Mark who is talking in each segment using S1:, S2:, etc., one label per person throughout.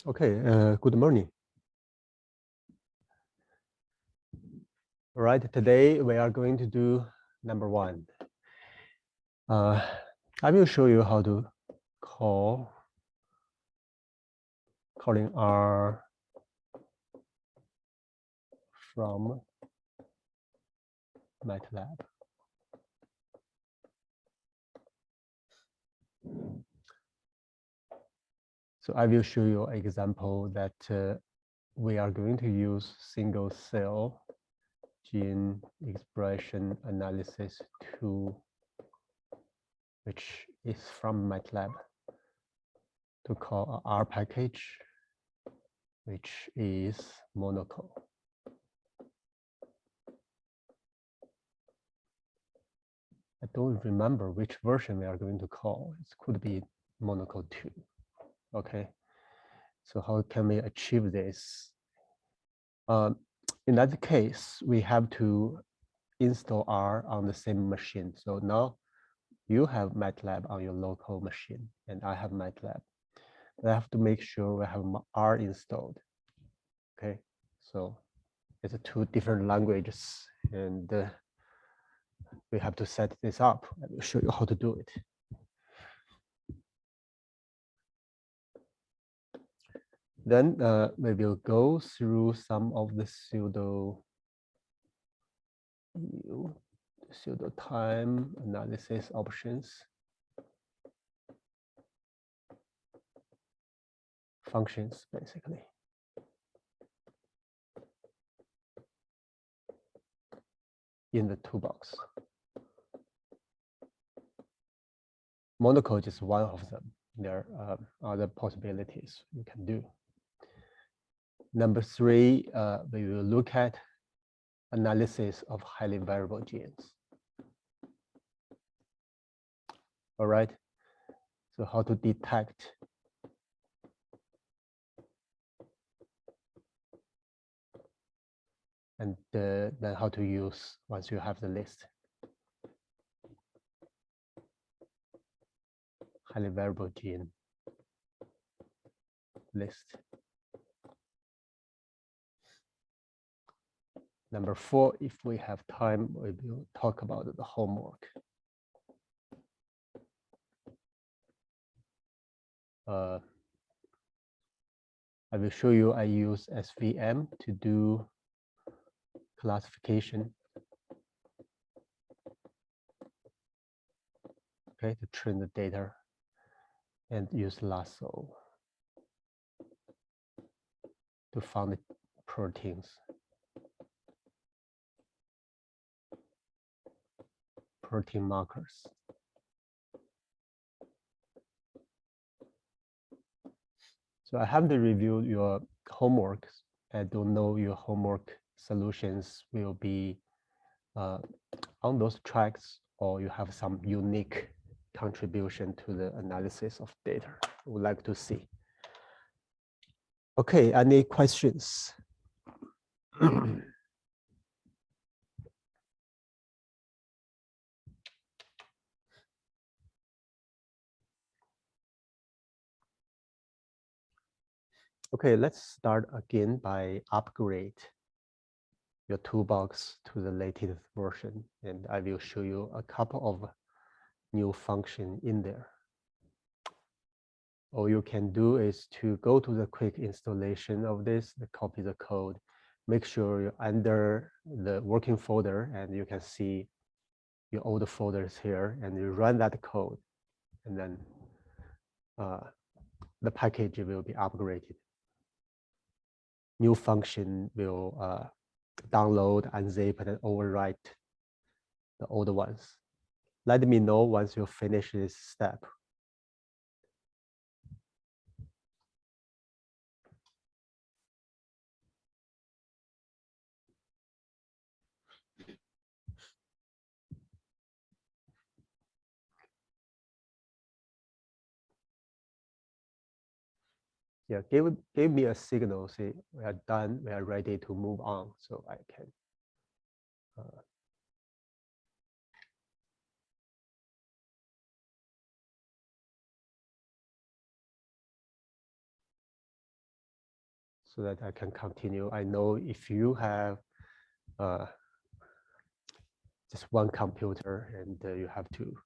S1: Okay, good morning. All right, today we are going to do number 1. I will show you how to calling R from MATLAB. So I will show you an example that we are going to use single cell gene expression analysis tool, which is from MATLAB, to call a R package, which is monocle. I don't remember which version we are going to call. It could be monocle 2. Okay, so how can we achieve this? In that case, we have to install R on the same machine. So now you have MATLAB on your local machine, and I have MATLAB. But I have to make sure we have R installed. Okay, so it's 2 different languages, and we have to set this up. I will show you how to do it. Then we will go through some of the pseudo time analysis options, functions basically. In the toolbox. Monocle is just one of them. There are other possibilities you can do. Number 3, we will look at analysis of highly variable genes. All right, so how to detect and then how to use once you have the list. Highly variable gene list. Number 4, if we have time, we will talk about the homework. I will show you I use SVM to do classification. Okay, to train the data and use lasso to find the proteins. Protein markers. So I haven't reviewed your homework. I don't know your homework solutions will be on those tracks, or you have some unique contribution to the analysis of data. I would like to see. Okay, any questions? Okay, let's start again by upgrade your toolbox to the latest version, and I will show you a couple of new functions in there. All you can do is to go to the quick installation of this, copy the code, make sure you're under the working folder, and you can see your old folders here, and you run that code, and then the package will be upgraded. New function will download, unzip, and overwrite the old ones. Let me know once you finish this step. Yeah, give me a signal. Say we are done. We are ready to move on, so I can. so that I can continue. I know if you have just one computer and you have to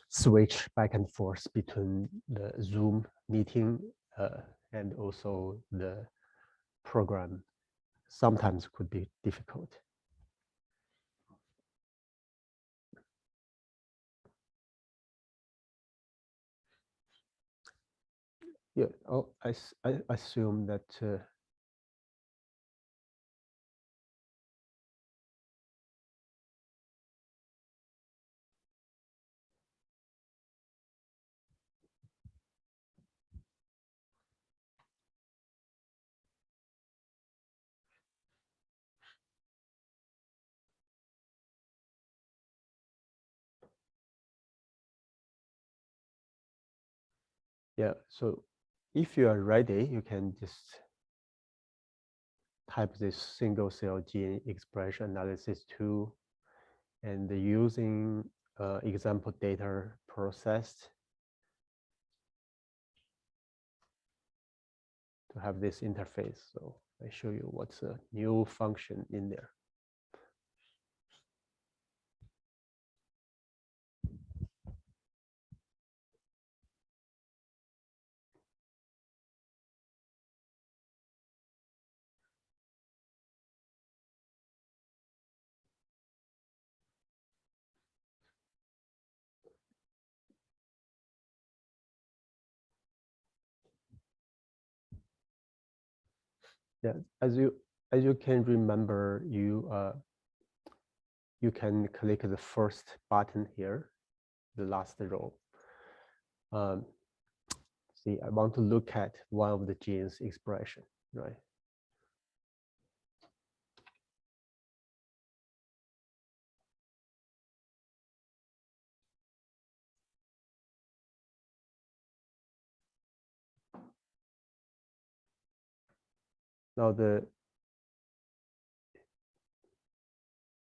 S1: switch back and forth between the Zoom meeting and also the program, sometimes could be difficult. Yeah, oh, I assume that yeah, so if you are ready, you can just type this single cell gene expression analysis tool and using example data processed to have this interface. So I show you what's a new function in there. Yeah, as you can remember, you can click the first button here, the last row. See, I want to look at one of the genes expression, right? Now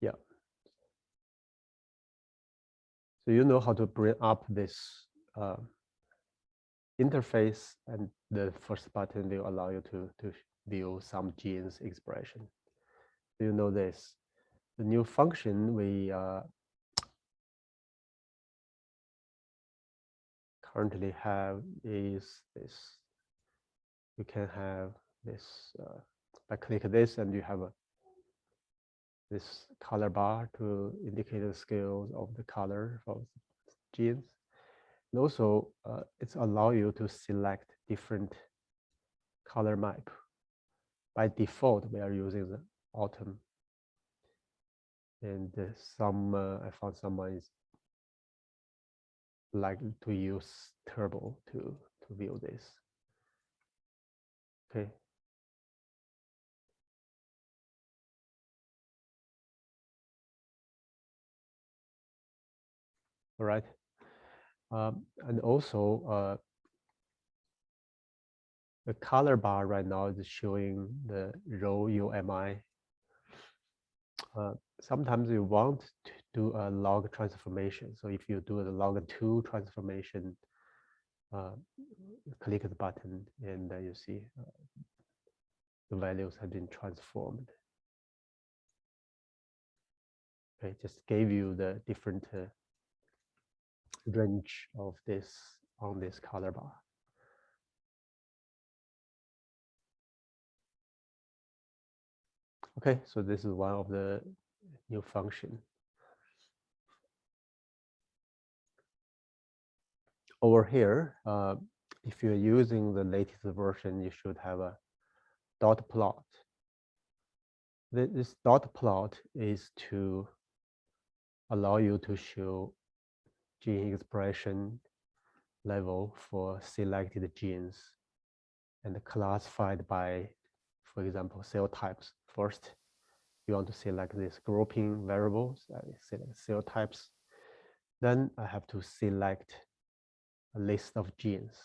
S1: yeah. So you know how to bring up this interface, and the first button will allow you to view some genes expression. Do you know this? The new function we currently have is this. You can have this, I click this and you have this color bar to indicate the scales of the color of genes. And also, it's allow you to select different color map. By default, we are using the autumn. And I found someone is like to use turbo to view this. Okay. All right. And also, the color bar right now is showing the row UMI. Sometimes you want to do a log transformation. So if you do the log2 transformation, click the button and you see the values have been transformed. Okay, just gave you the different range of this on this color bar. Okay, so this is one of the new function. Over here, if you're using the latest version, you should have a dot plot. This dot plot is to allow you to show gene expression level for selected genes and classified by, for example, cell types. First, you want to select these grouping variables, I select cell types. Then I have to select a list of genes.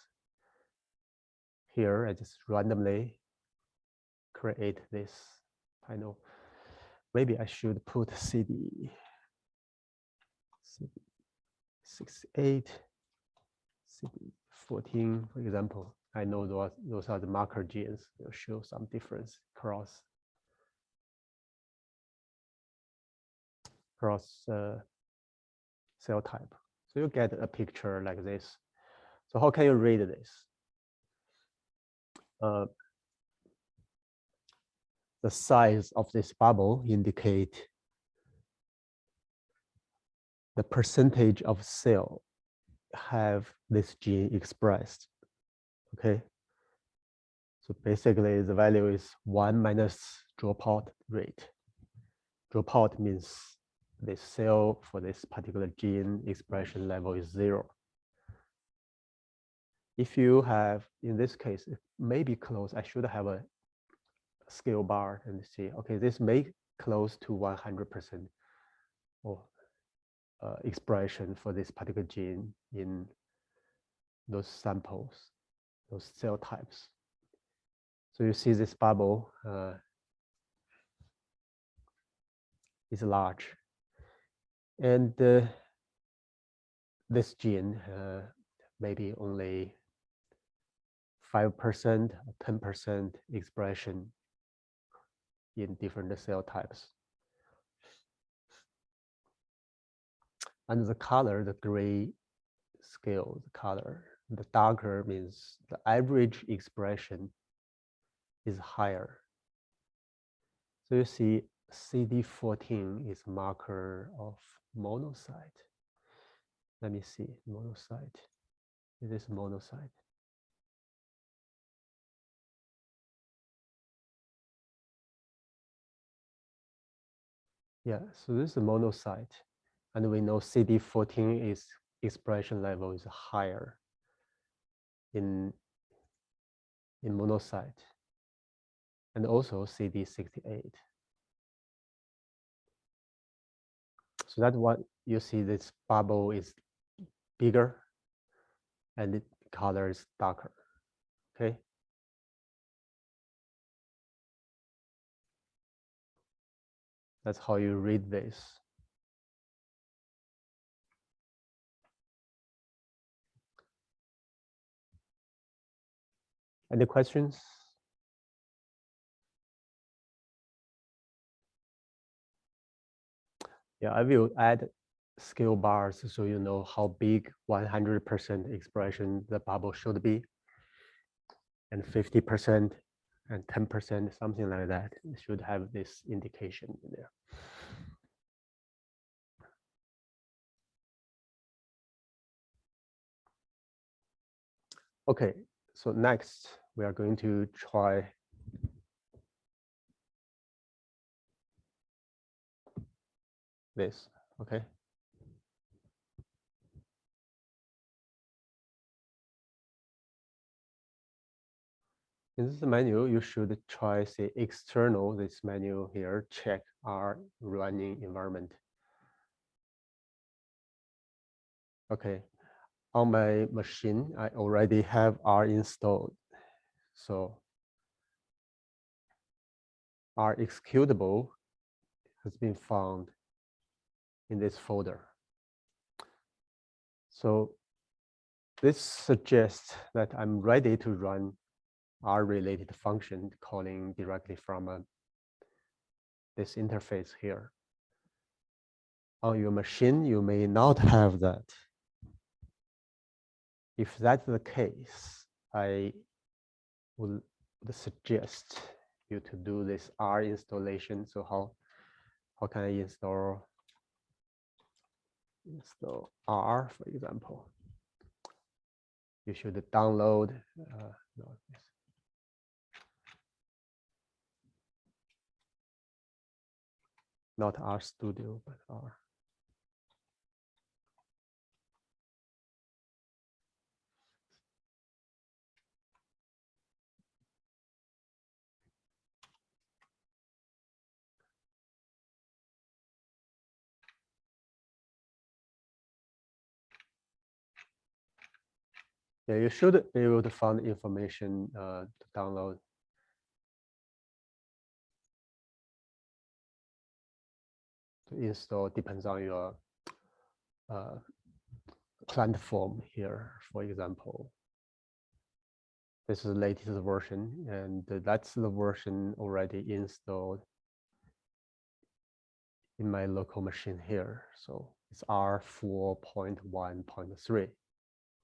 S1: Here, I just randomly create this panel. Maybe I should put CD 68, CD 14, for example. I know those are the marker genes. They'll show some difference across cell type. So you get a picture like this. So how can you read this? The size of this bubble indicate the percentage of cell have this gene expressed. Okay. So basically the value is 1 minus dropout rate. Dropout means the cell for this particular gene expression level is 0. If you have, in this case, it may be close. I should have a scale bar and see, okay, this may close to 100% or expression for this particular gene in those samples, those cell types. So you see this bubble is large. And this gene maybe only 5%, 10% expression in different cell types. And the color, the gray scale, the color, the darker means the average expression is higher. So you see CD14 is marker of monocyte. Let me see, monocyte. It is monocyte. Yeah, so this is a monocyte. And we know CD14 is expression level is higher in monocyte. And also CD68. So that's what you see, this bubble is bigger and the color is darker, okay? That's how you read this. Any questions? Yeah, I will add scale bars so you know how big 100% expression the bubble should be, and 50% and 10%, something like that. It should have this indication in there. Okay, so next we are going to try this, okay? In this menu, you should try, say, external, this menu here, check R running environment. Okay, on my machine, I already have R installed. So R executable has been found in this folder. So this suggests that I'm ready to run R-related function calling directly from this interface here. On your machine, you may not have that. If that's the case, I would suggest you to do this R installation. So how can I install R, for example? You should download not RStudio, but R. Yeah, you should be able to find information to download. To install depends on your platform here, for example. This is the latest version, and that's the version already installed in my local machine here. So it's R4.1.3.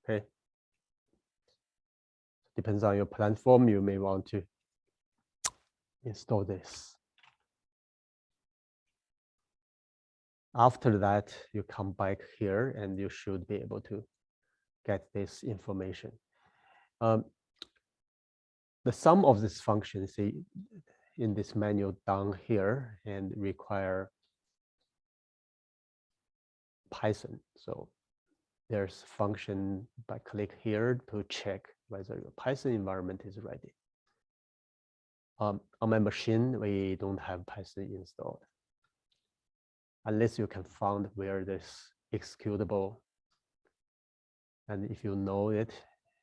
S1: Okay. Depends on your platform, you may want to install this. After that, you come back here and you should be able to get this information. The sum of these functions in this menu down here and require Python. So there's function by click here to check whether your Python environment is ready. On my machine, we don't have Python installed. Unless you can find where this executable, and if you know it,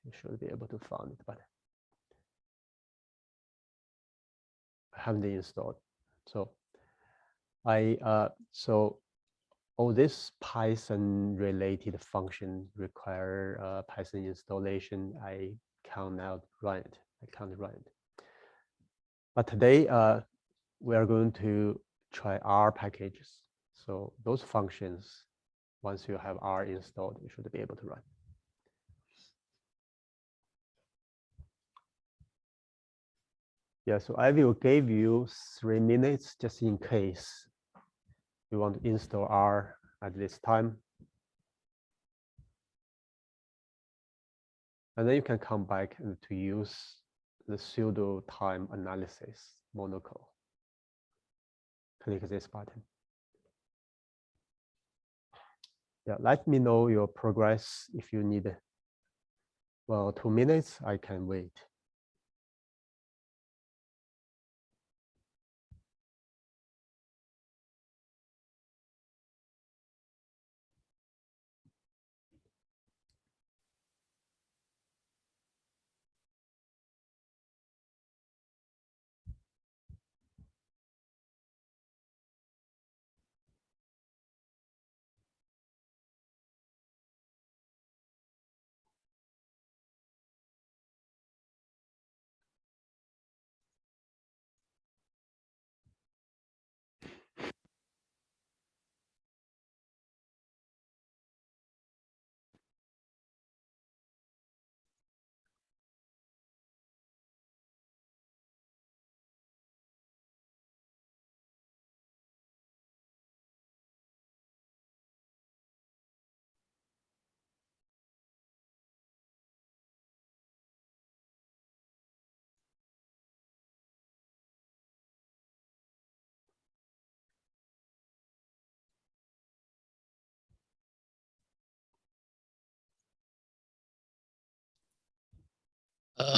S1: you should be able to find it, but I haven't installed. So all this Python related function require Python installation. I cannot run it. I can't run it. But today we are going to try R packages. So those functions, once you have R installed, you should be able to run. Yeah, so I will give you 3 minutes just in case you want to install R at this time. And then you can come back and to use the pseudo time analysis monocle. Click this button. Yeah, let me know your progress if you need. Well, 2 minutes, I can wait.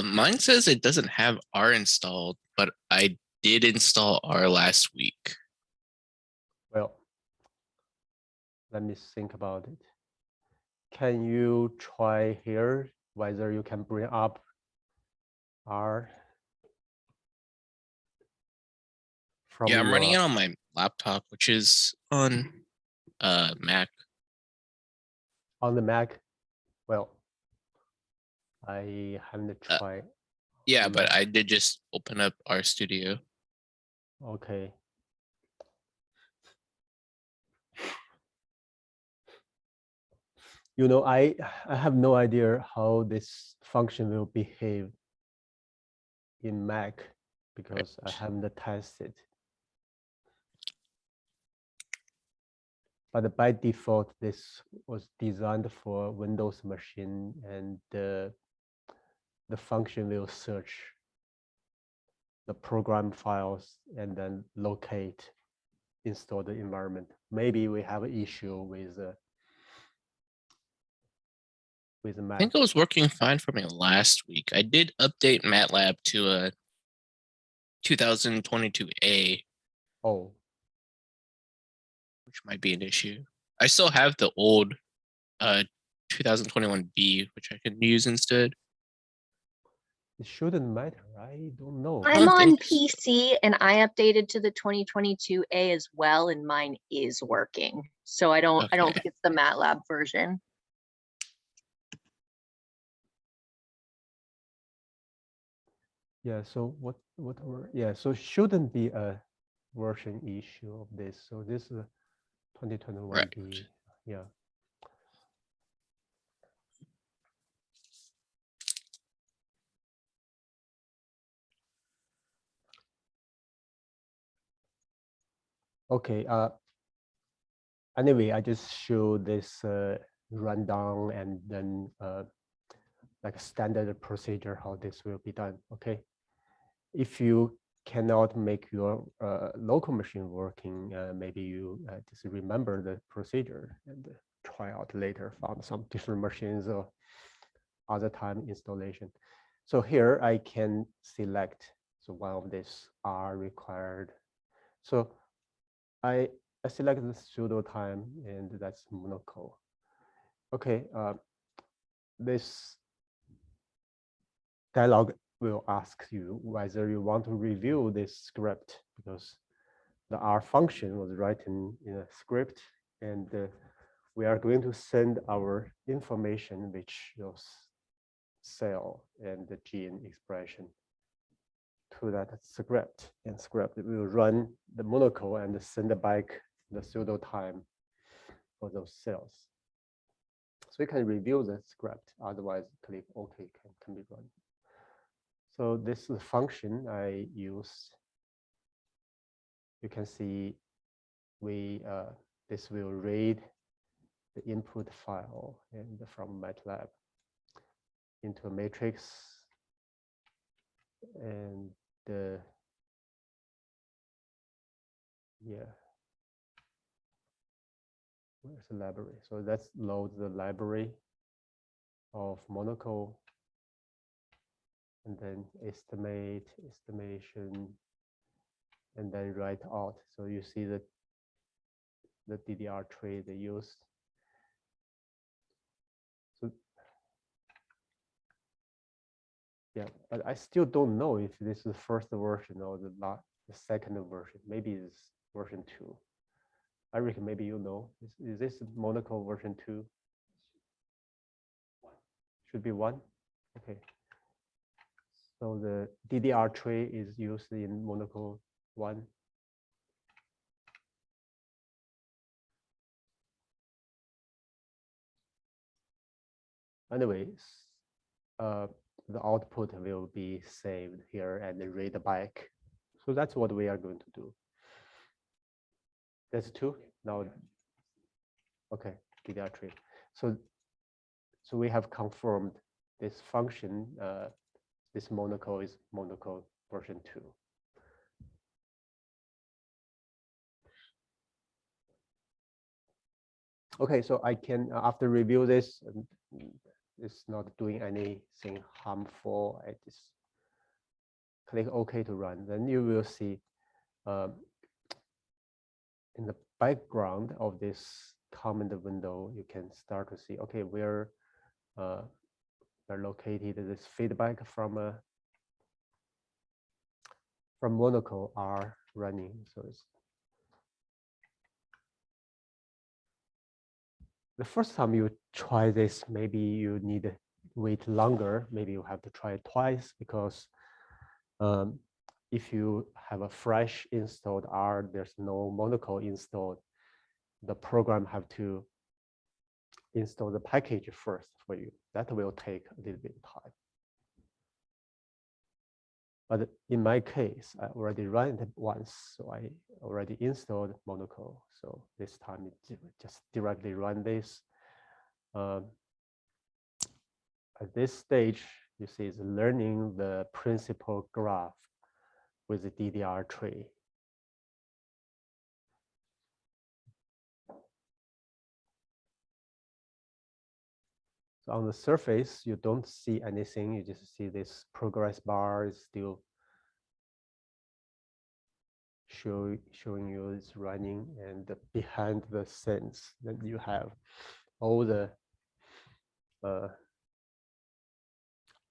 S2: Mine says it doesn't have R installed, but I did install R last week.
S1: Well, let me think about it. Can you try here whether you can bring up R from
S2: Yeah, I'm running it
S1: your
S2: on my laptop, which is on Mac.
S1: on the Mac? Well, I haven't tried.
S2: Yeah, but I did just open up RStudio.
S1: Okay. You know, I have no idea how this function will behave in Mac because I haven't tested. But by default, this was designed for Windows machine, and the function will search the program files and then locate installed environment. Maybe we have an issue with the Mac.
S2: I think it was working fine for me last week. I did update MATLAB to a 2022A.
S1: Oh,
S2: which might be an issue. I still have the old 2021B, which I can use instead.
S1: it shouldn't matter. I don't know.
S3: I'm on PC and I updated to the 2022A as well, and mine is working. So I don't think it's the MATLAB version.
S1: Yeah, so what were, yeah, so shouldn't be a version issue of this. So this is 2021B.
S2: Right.
S1: Yeah. Okay. Anyway, I just show this rundown and then like a standard procedure how this will be done. Okay. If you cannot make your local machine working, maybe you just remember the procedure and try out later, found some different machines or other time installation. So here I can select, so one of these are required. So I select the pseudo time and that's Monaco. Okay, this dialog will ask you whether you want to review this script because the R function was written in a script and we are going to send our information, which those cell and the gene expression to that script, and script will run the Monaco and send back the pseudo time for those cells. So you can review the script, otherwise click OK can be run. So this is the function I use. You can see we this will read the input file and from MATLAB into a matrix and yeah, where's the library? So let's load the library of Monaco and then estimation, and then write out. So you see that the Tdr tree they used. So yeah, but I still don't know if this is the first version or the second version. Maybe it's version 2. I reckon maybe you know. Is this Monaco version 2? Should be 1. Okay. So the Tdr tree is used in Monaco 1. Anyways, the output will be saved here and read back. So that's what we are going to do. That's 2. Now, okay, Tdr tree. So we have confirmed this function. This Monaco is Monaco version 2. Okay, so I can after review this, it's not doing anything harmful. I just click OK to run. Then you will see in the background of this comment window, you can start to see, okay, where are located this feedback from Monaco are running. So it's the first time you try this, maybe you need to wait longer. Maybe you have to try it twice because if you have a fresh installed R, there's no Monaco installed, the program have to install the package first for you. That will take a little bit of time. But in my case, I already ran it once, so I already installed Monaco. So this time it just directly run this. At this stage, you see it's learning the principal graph with the Tdr tree. So on the surface, you don't see anything. You just see this progress bar is still showing you it's running, and behind the scenes that you have all the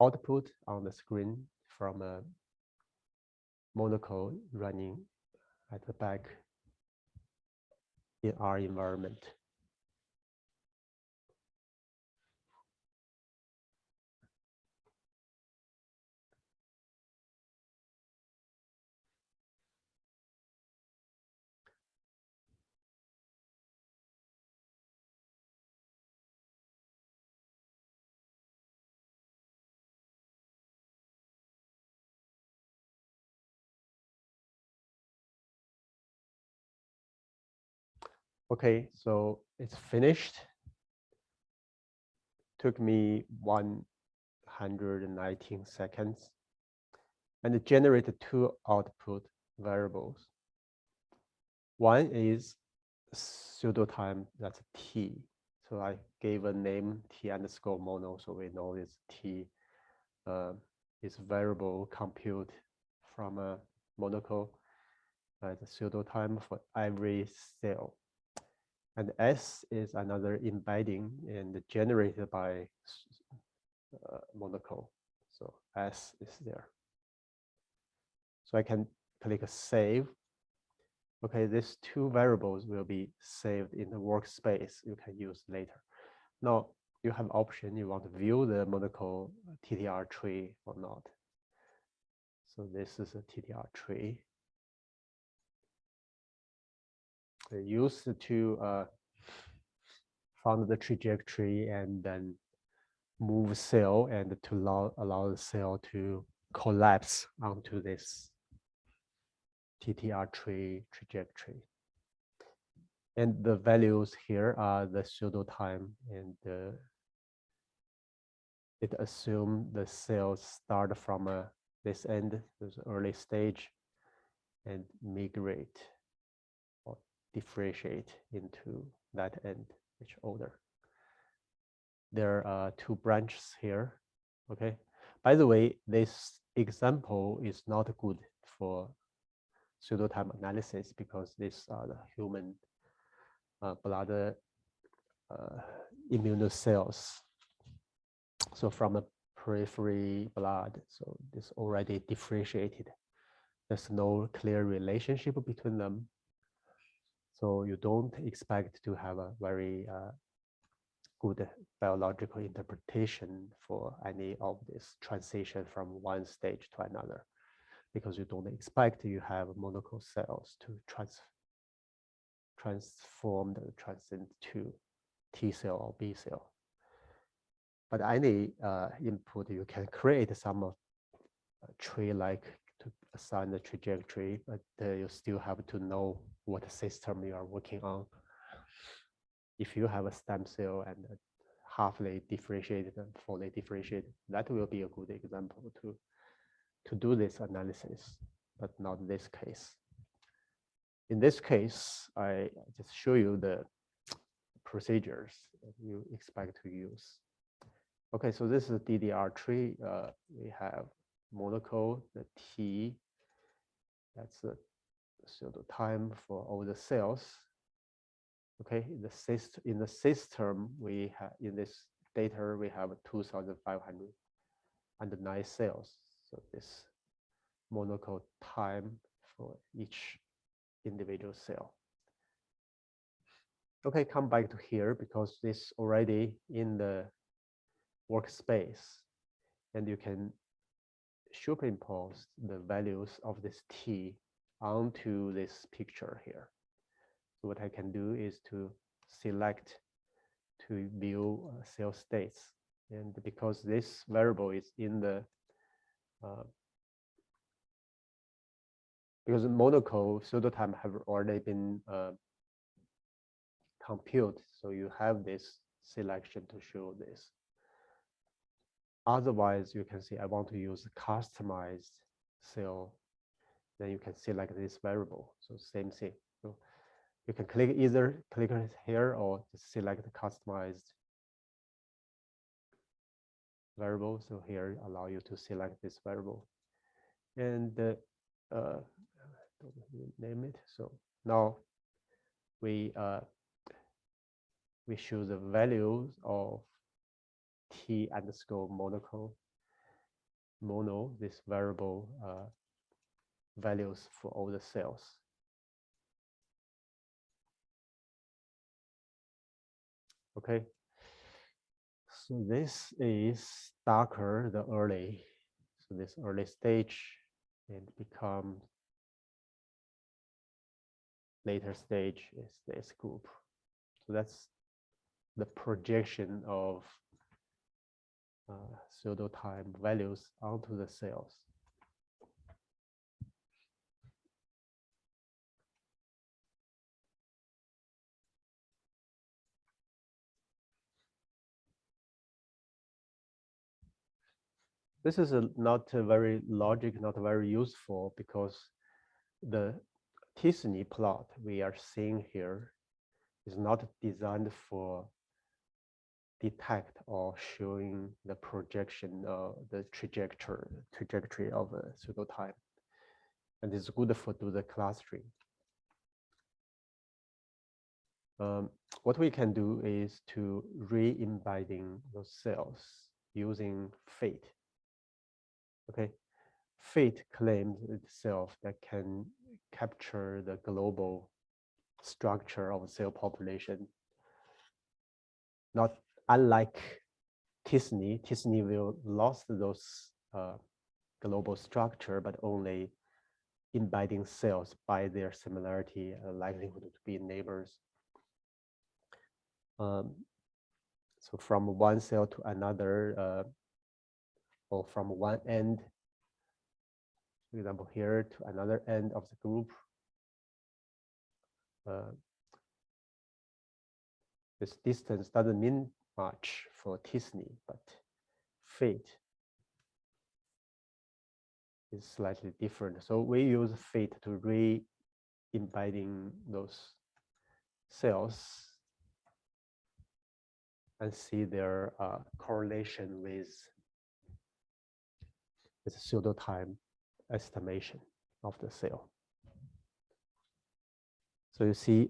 S1: output on the screen from a Monaco running at the back in our environment. Okay, so it's finished. Took me 119 seconds. And it generated two output variables. One is pseudo time, that's t. So I gave a name t underscore mono, so we know it's t is variable compute from a monocle the pseudo time for every cell. And S is another embedding and generated by monocle. So S is there. So I can click save. Okay, these two variables will be saved in the workspace you can use later. Now you have option, you want to view the monocle Tdr tree or not. So this is a Tdr tree. They used to find the trajectory and then move cell and to allow the cell to collapse onto this Tdr tree trajectory. And the values here are the pseudo time, and it assumes the cells start from this end, this early stage, and migrate or differentiate into that end, which order. There are two branches here. Okay. By the way, this example is not good for pseudo-time analysis because these are the human blood immune cells. So from a periphery blood, so this already differentiated. There's no clear relationship between them. So you don't expect to have a very good biological interpretation for any of this transition from one stage to another, because you don't expect you have monocle cells to transform the transit to T cell or B cell. But any input, you can create some tree-like to assign the trajectory, but you still have to know what system you are working on. If you have a stem cell and halfly differentiated and fully differentiated, that will be a good example to do this analysis, but not this case. In this case, I just show you the procedures that you expect to use. Okay, so this is a Tdr tree. We have monocle, the T, that's the pseudo time for all the cells. Okay, in the system, we have, in this data, we have 2,509 cells. So this monocle time for each individual cell. Okay, come back to here because this already in the workspace, and you can superimpose the values of this T onto this picture here. So what I can do is to select to view cell states, and because this variable is in the because the monocle pseudo time have already been compute, so you have this selection to show this. Otherwise, you can see I want to use customized cell, then you can select this variable. So same thing. So you can either click here or just select the customized variable. So here allow you to select this variable and name it. So now we show the values of T underscore mono, this variable values for all the cells. Okay, so this is darker the early, so this early stage and become later stage is this group. So that's the projection of pseudo time values onto the cells. This is not very logic, not very useful, because the t-SNE plot we are seeing here is not designed for detect or showing the projection of the trajectory of a pseudo time, and it's good for do the clustering. What we can do is to re-embedding those cells using fate. Okay, fate claims itself that can capture the global structure of cell population. Not unlike t-SNE, t-SNE will lost those global structure, but only embedding cells by their similarity and likelihood to be neighbors. So from one cell to another, or from one end, for example, here to another end of the group, this distance doesn't mean much for t-SNE, but fate is slightly different. So we use fate to re-embedding those cells and see their correlation with pseudo time estimation of the cell. So you see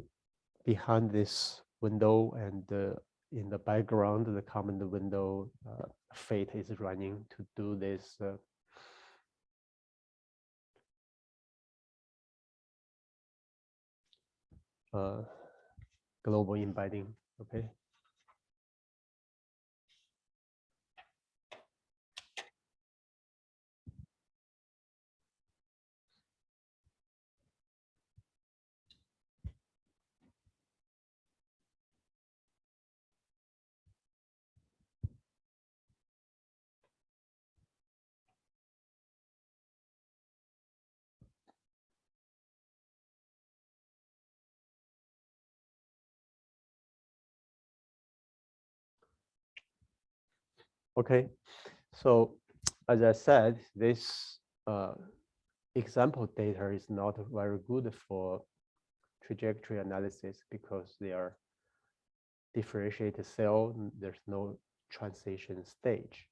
S1: behind this window and in the background, the common window, fate is running to do this global embedding. Okay. Okay, so as I said, this example data is not very good for trajectory analysis because they are differentiated cell. There's no transition stage.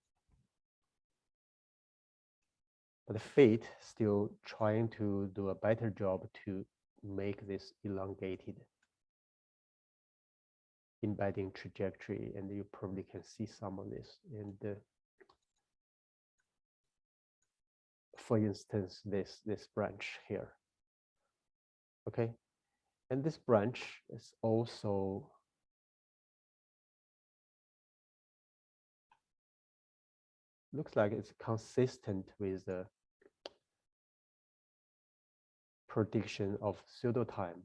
S1: But fate still trying to do a better job to make this elongated embedding trajectory, and you probably can see some of this. And for instance, this branch here. Okay, and this branch is also looks like it's consistent with the prediction of pseudo time.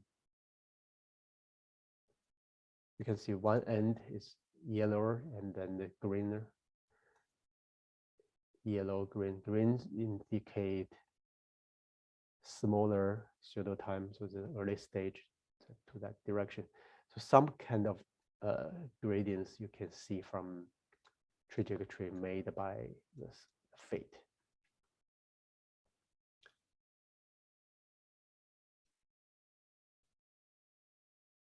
S1: You can see one end is yellower and then the greener. Yellow, green. Greens indicate smaller pseudo time, so the early stage to that direction. So some kind of gradients you can see from trajectory made by this fate.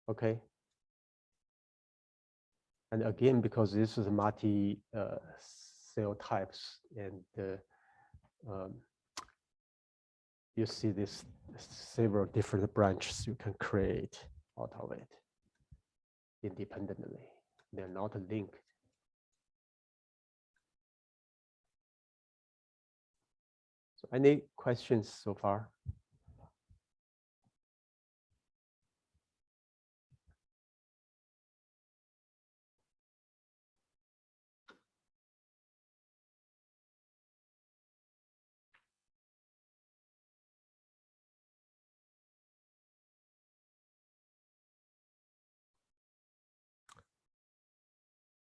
S1: Okay. And again, because this is multi cell types, and you see this several different branches you can create out of it independently. They're not linked. So any questions so far?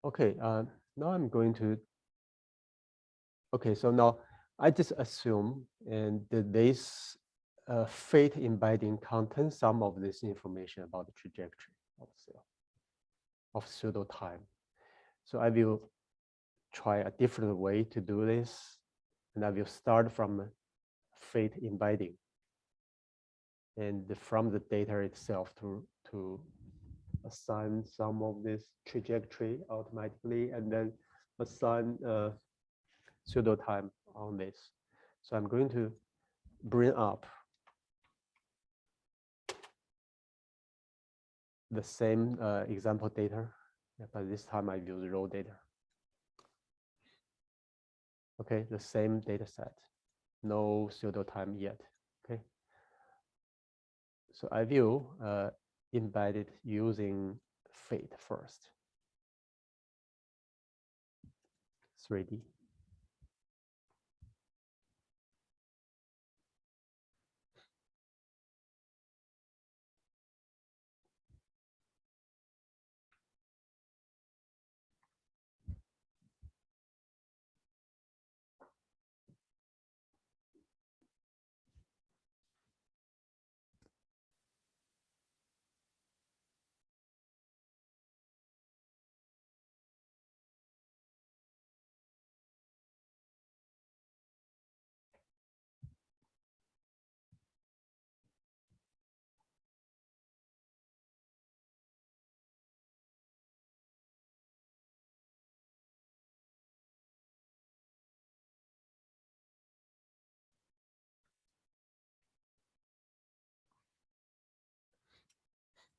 S1: Okay, now I'm going to, okay, so now I just assume and this fate embedding contains some of this information about the trajectory of cell, of pseudo time. So I will try a different way to do this. And I will start from fate embedding. And from the data itself to assign some of this trajectory automatically, and then assign pseudo time on this. So I'm going to bring up the same example data, but this time I use raw data. Okay, the same data set, no pseudo time yet. Okay, so I will embed it using fate first. 3D.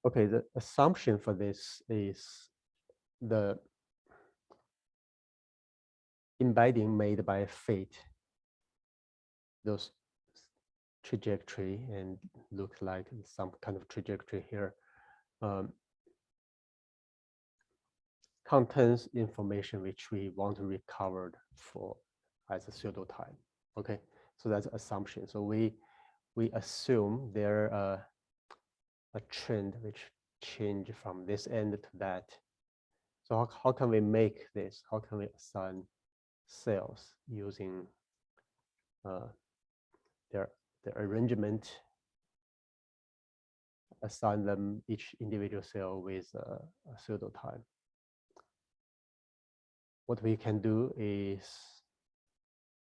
S1: Okay, the assumption for this is the embedding made by fate, those trajectory, and looks like some kind of trajectory here, contains information which we want to recover for as a pseudo time. Okay, so that's assumption. So we assume there a trend which change from this end to that. So how can we make this? How can we assign cells using their arrangement, assign them each individual cell with a pseudo time? What we can do is,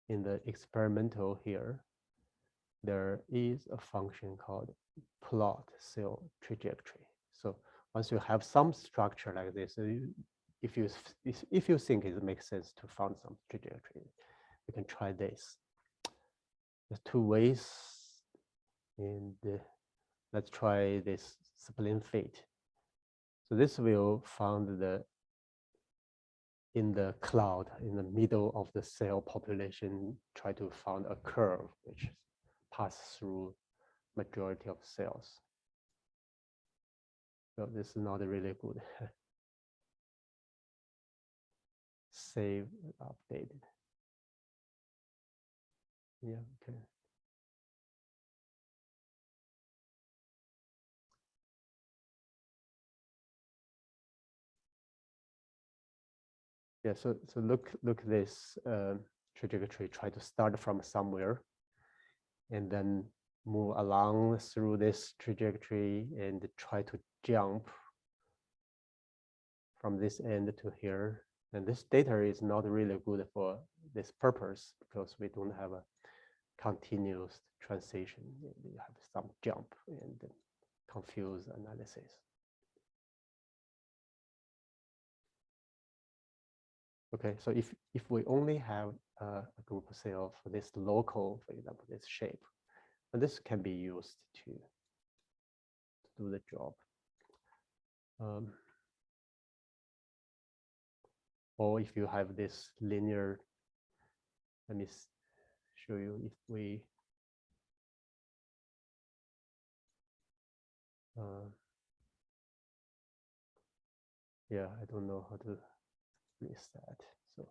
S1: in the experimental here, there is a function called plot cell trajectory. So once you have some structure like this, if you think it makes sense to find some trajectory, you can try this. There's two ways, and let's try this Sibling fate. So this will find in the cloud, in the middle of the cell population, try to find a curve which passes through majority of cells. So this is not really good. Save, updated. Yeah, okay. Yeah, so look this trajectory. Try to start from somewhere, and then move along through this trajectory and try to jump from this end to here. And this data is not really good for this purpose because we don't have a continuous transition. You have some jump and confuse analysis. Okay, so if we only have a group cell for this local, for example, this shape, and this can be used to do the job. Or if you have this linear, let me show you if we yeah, I don't know how to reset. So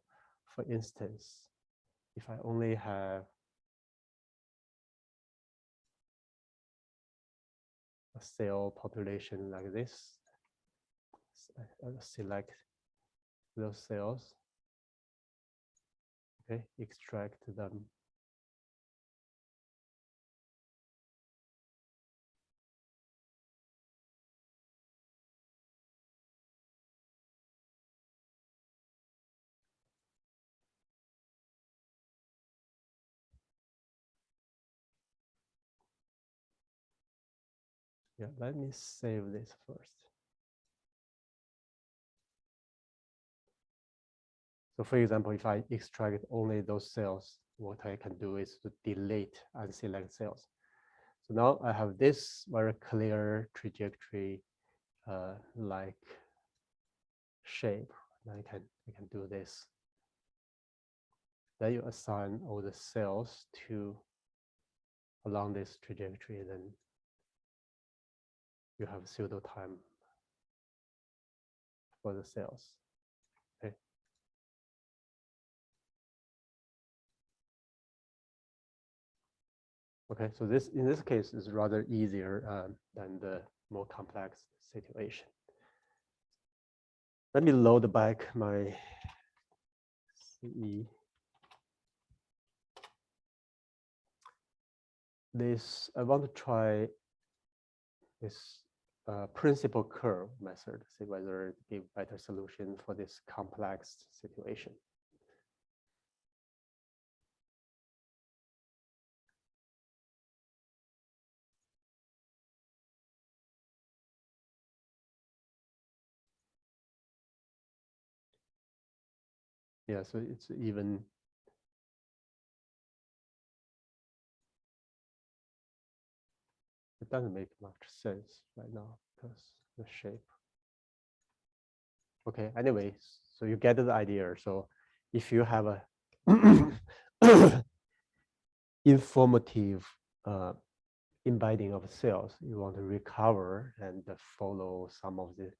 S1: for instance, if I only have a cell population like this, I'll select those cells, okay, extract them. Yeah, let me save this first. So for example, if I extract only those cells, what I can do is to delete unselect cells. So now I have this very clear trajectory like shape. And I can do this. Then you assign all the cells to along this trajectory, then you have pseudo time for the cells. Okay. Okay, so this in this case is rather easier than the more complex situation. Let me load back my CE. This I want to try this principal curve method, see whether it gives better solution for this complex situation. Yeah, so it's even. It doesn't make much sense right now because the shape. Okay, anyway, so you get the idea. So if you have a informative embedding of cells, you want to recover and follow some of the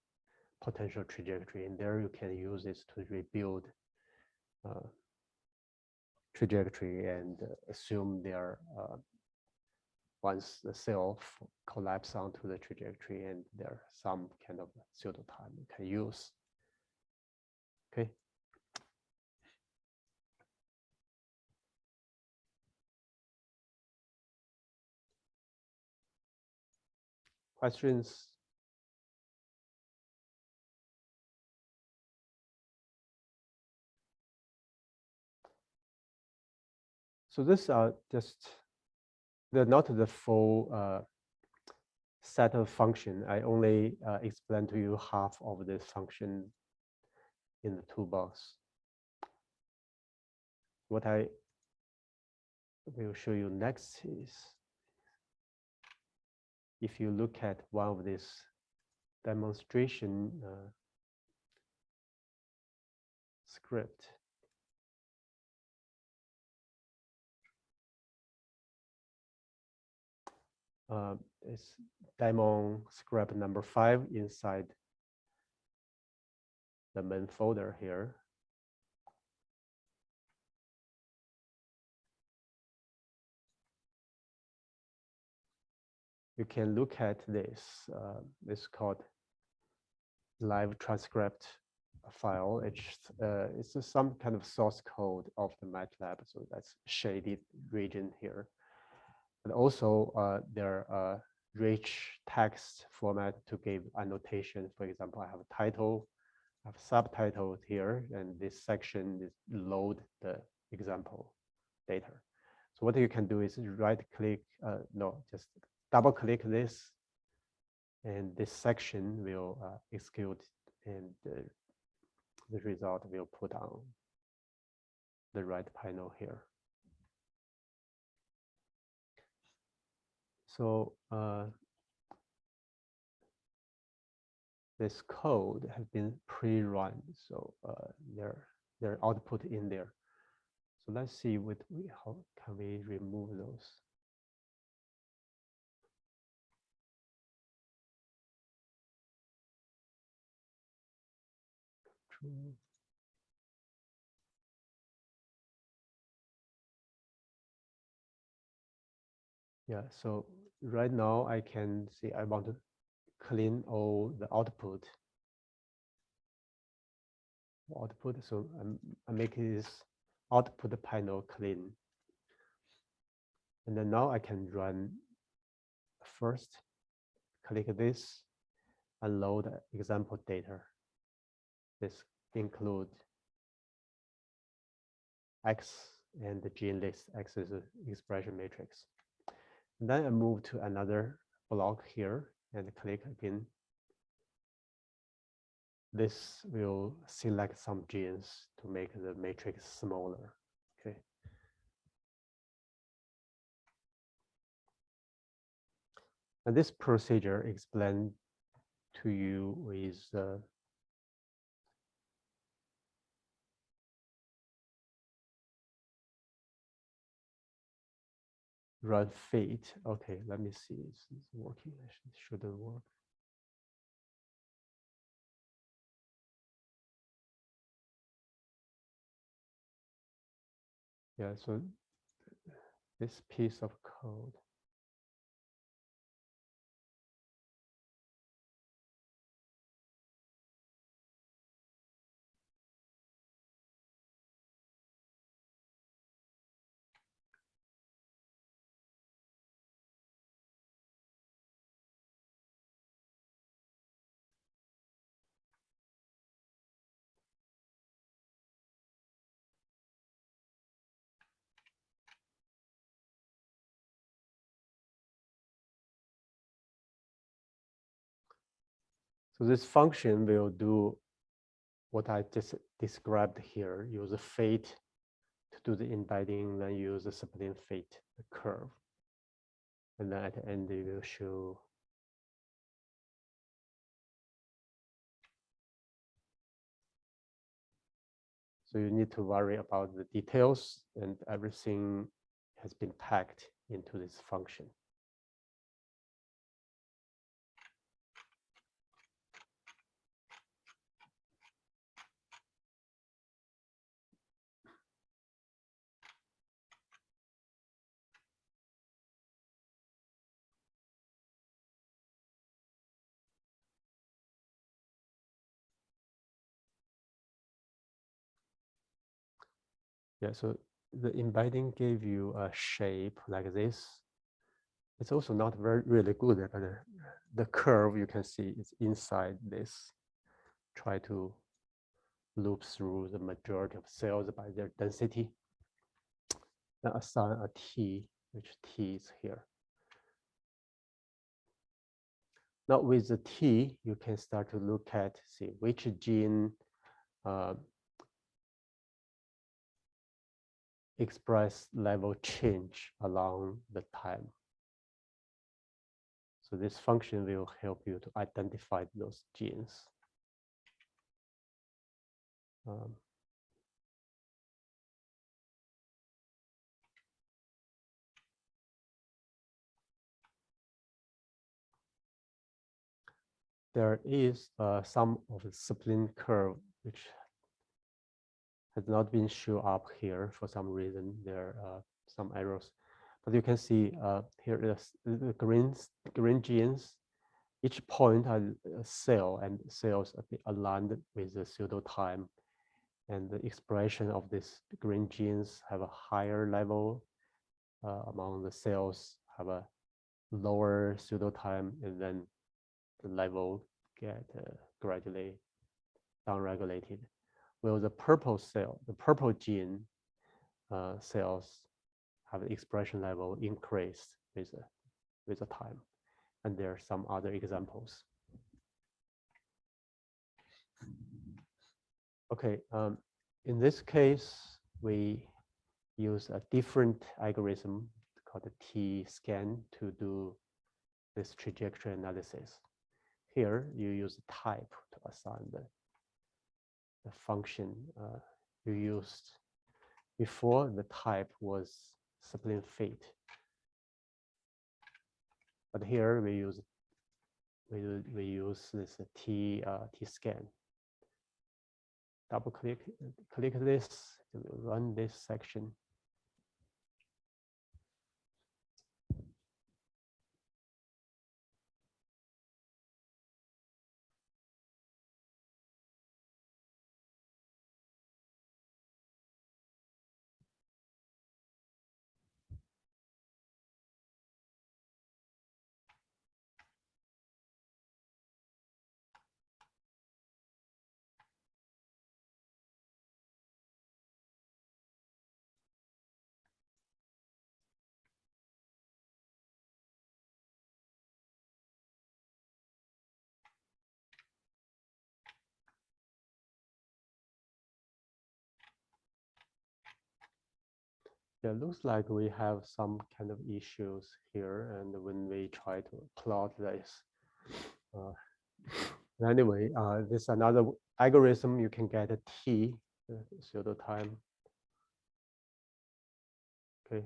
S1: potential trajectory, and there you can use this to rebuild trajectory and assume they are once the cell collapse onto the trajectory, and there's some kind of pseudo time you can use. Okay. Questions? So this are just, they're not the full set of function. I only explained to you half of this function in the toolbox. What I will show you next is, if you look at one of these demonstration script. It's demo script number 5 inside the main folder here. You can look at this. This is called live transcript file. It's some kind of source code of the MATLAB. So that's shaded region here. But also there are rich text format to give annotation. For example, I have a title, I have subtitle here, and this section is load the example data. So what you can do is right click, just double click this, and this section will execute, and the result will put on the right panel here. So this code has been pre-run, so their output in there. So let's see how can we remove those. Yeah, so right now I can see I want to clean all the output. So I'm making this output panel clean. And then now I can run first, click this, and load example data. This include X and the gene list. X is an expression matrix. And then I move to another block here, and click again. This will select some genes to make the matrix smaller. Okay. And this procedure explained to you with run fit. Okay, let me see. It's working. It shouldn't work. Yeah, so this piece of code. So this function will do what I just described here. Use a fit to do the embedding, then use a sibling fit, the curve. And then at the end, it will show so you need to worry about the details, and everything has been packed into this function. Yeah, so the embedding gave you a shape like this. It's also not really good. The curve you can see is inside this. Try to loop through the majority of cells by their density. Then assign a T, which T is here. Now with the T, you can start to look at, see which gene express level change along the time. So this function will help you to identify those genes. There is some of the sibling curve which has not been shown up here for some reason. There are some errors, but you can see here is the green genes. Each point has a cell, and cells are aligned with the pseudo time, and the expression of these green genes have a higher level among the cells, have a lower pseudo time, and then the level get gradually downregulated. Well, the purple cell, the purple gene cells have the expression level increased with the time. And there are some other examples. Okay, in this case, we use a different algorithm called the T-scan to do this trajectory analysis. Here, you use type to assign the function you used. Before, the type was sibling fit. But here we use this T-scan. Double click this, run this section. Yeah, it looks like we have some kind of issues here, and when we try to plot this. Anyway, this is another algorithm. You can get a T pseudo time. Okay.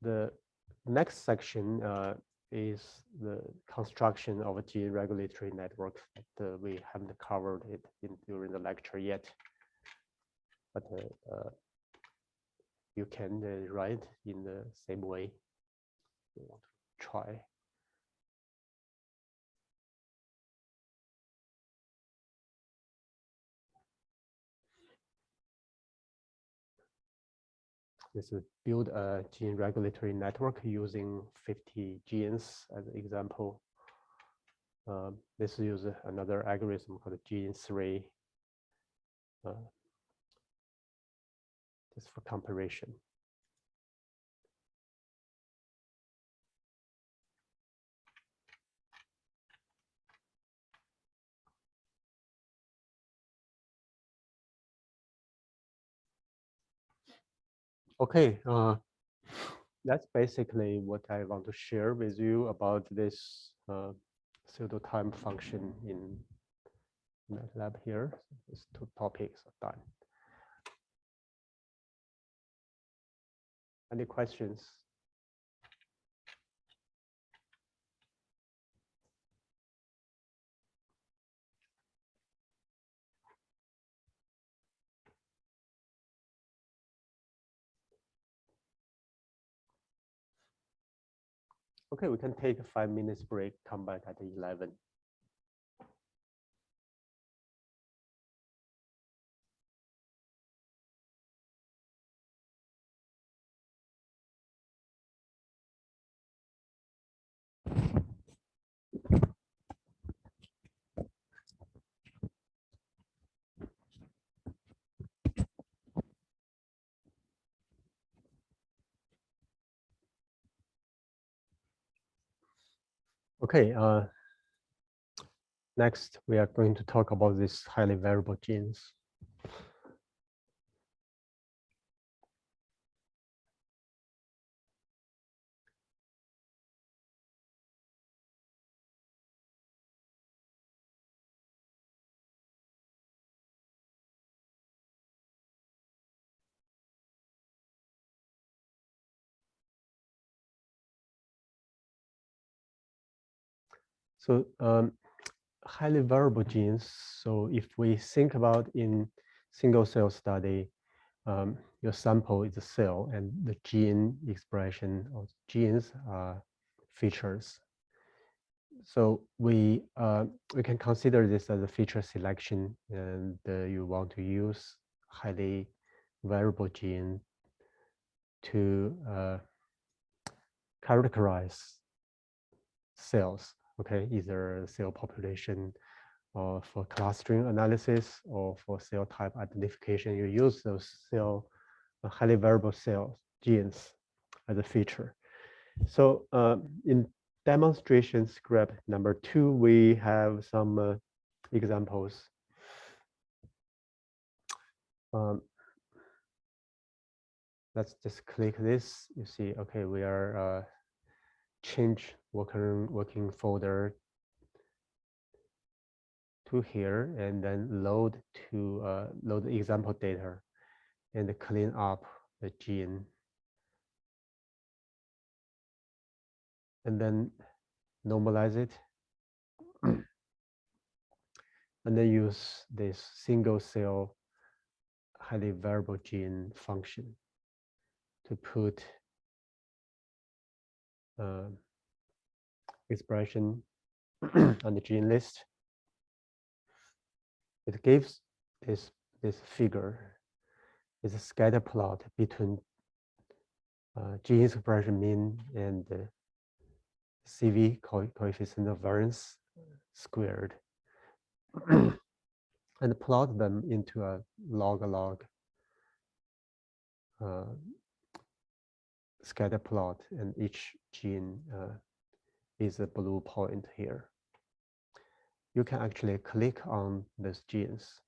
S1: The next section is the construction of a gene regulatory network. We haven't covered it during the lecture yet, but you can write in the same way. You want to try. This is build a gene regulatory network using 50 genes as an example. This uses another algorithm called Gene3. Just for comparison. Okay, that's basically what I want to share with you about this pseudo time function in MATLAB here. These two topics are done. Any questions? Okay, we can take a 5 minutes break, come back at 11. Okay, next we are going to talk about these highly variable genes. So highly variable genes. So if we think about in single cell study, your sample is a cell and the gene expression of genes are features. So we can consider this as a feature selection, and you want to use highly variable gene to characterize cells, okay, either cell population or for clustering analysis or for cell type identification. You use those cell highly variable cell genes as a feature. So in demonstration script number 2, we have some examples. Let's just click this. You see, okay, we are change working folder to here, and then load the example data and clean up the gene, and then normalize it, and then use this single cell highly variable gene function to put expression on the gene list. It gives this figure is a scatter plot between gene expression mean and the CV coefficient of variance squared, and plot them into a log-log scatter plot, and each gene is a blue point here. you can actually click on those genes.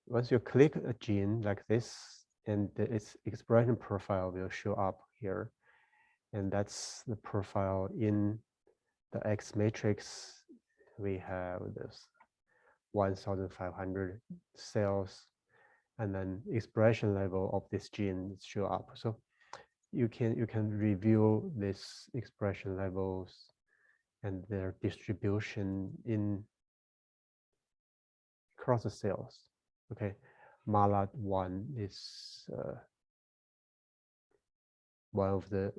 S1: Once you click a gene like this, and its expression profile will show up here. And that's the profile in the X matrix. We have this 1,500 cells, and then expression level of this gene show up. So you can review this expression levels and their distribution in across the cells. Okay, MALAT1 is one of the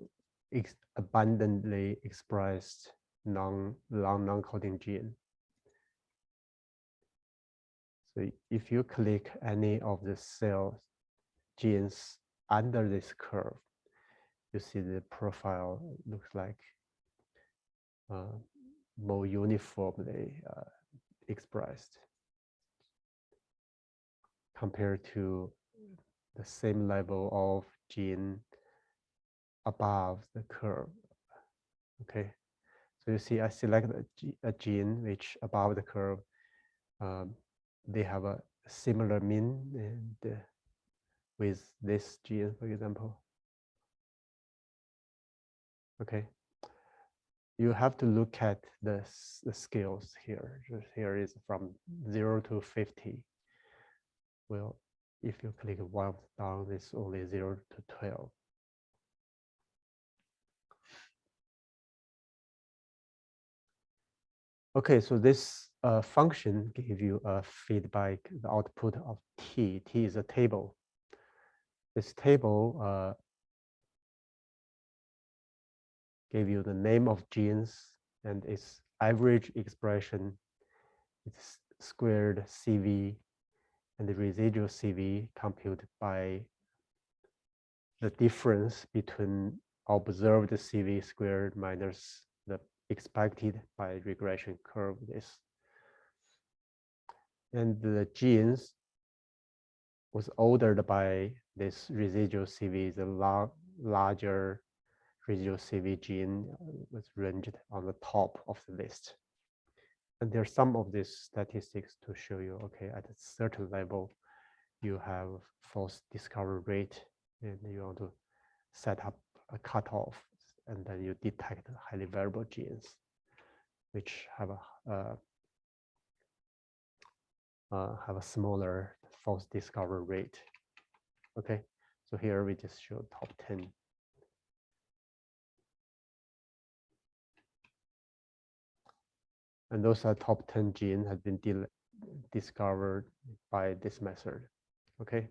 S1: abundantly expressed non-coding gene. So if you click any of the cell genes under this curve, you see the profile looks like more uniformly expressed compared to the same level of gene above the curve. Okay, so you see I select a gene which above the curve, they have a similar mean and with this gene, for example. Okay, you have to look at the scales here. Here is from 0 to 50. Well, if you click one down, it's only 0 to 12. Okay, so this function gives you a feedback, the output of T. T is a table. This table gave you the name of genes and its average expression, its squared CV, and the residual CV computed by the difference between observed CV squared minus the expected by regression curve this. And the genes was ordered by this residual CV, the larger residual CV gene was ranged on the top of the list. And there's some of these statistics to show you, okay, at a certain level, you have false discovery rate, and you want to set up a cutoff, and then you detect highly variable genes, which have a smaller false discovery rate. Okay, so here we just show top 10. And those are top 10 genes have been discovered by this method. Okay.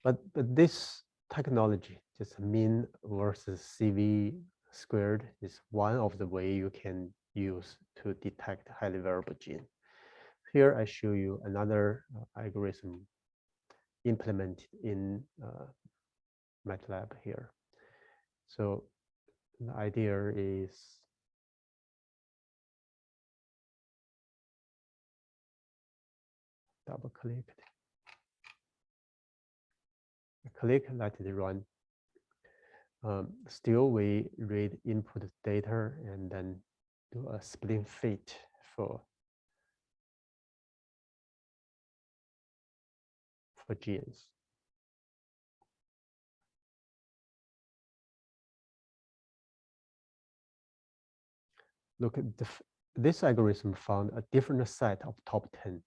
S1: But this technology, just mean versus CV squared, is one of the way you can use to detect highly variable gene. Here I show you another algorithm implemented in MATLAB here. So the idea is double click, click, let it run. Still we read input data and then do a sibling fit for genes. Look at this algorithm found a different set of top 10.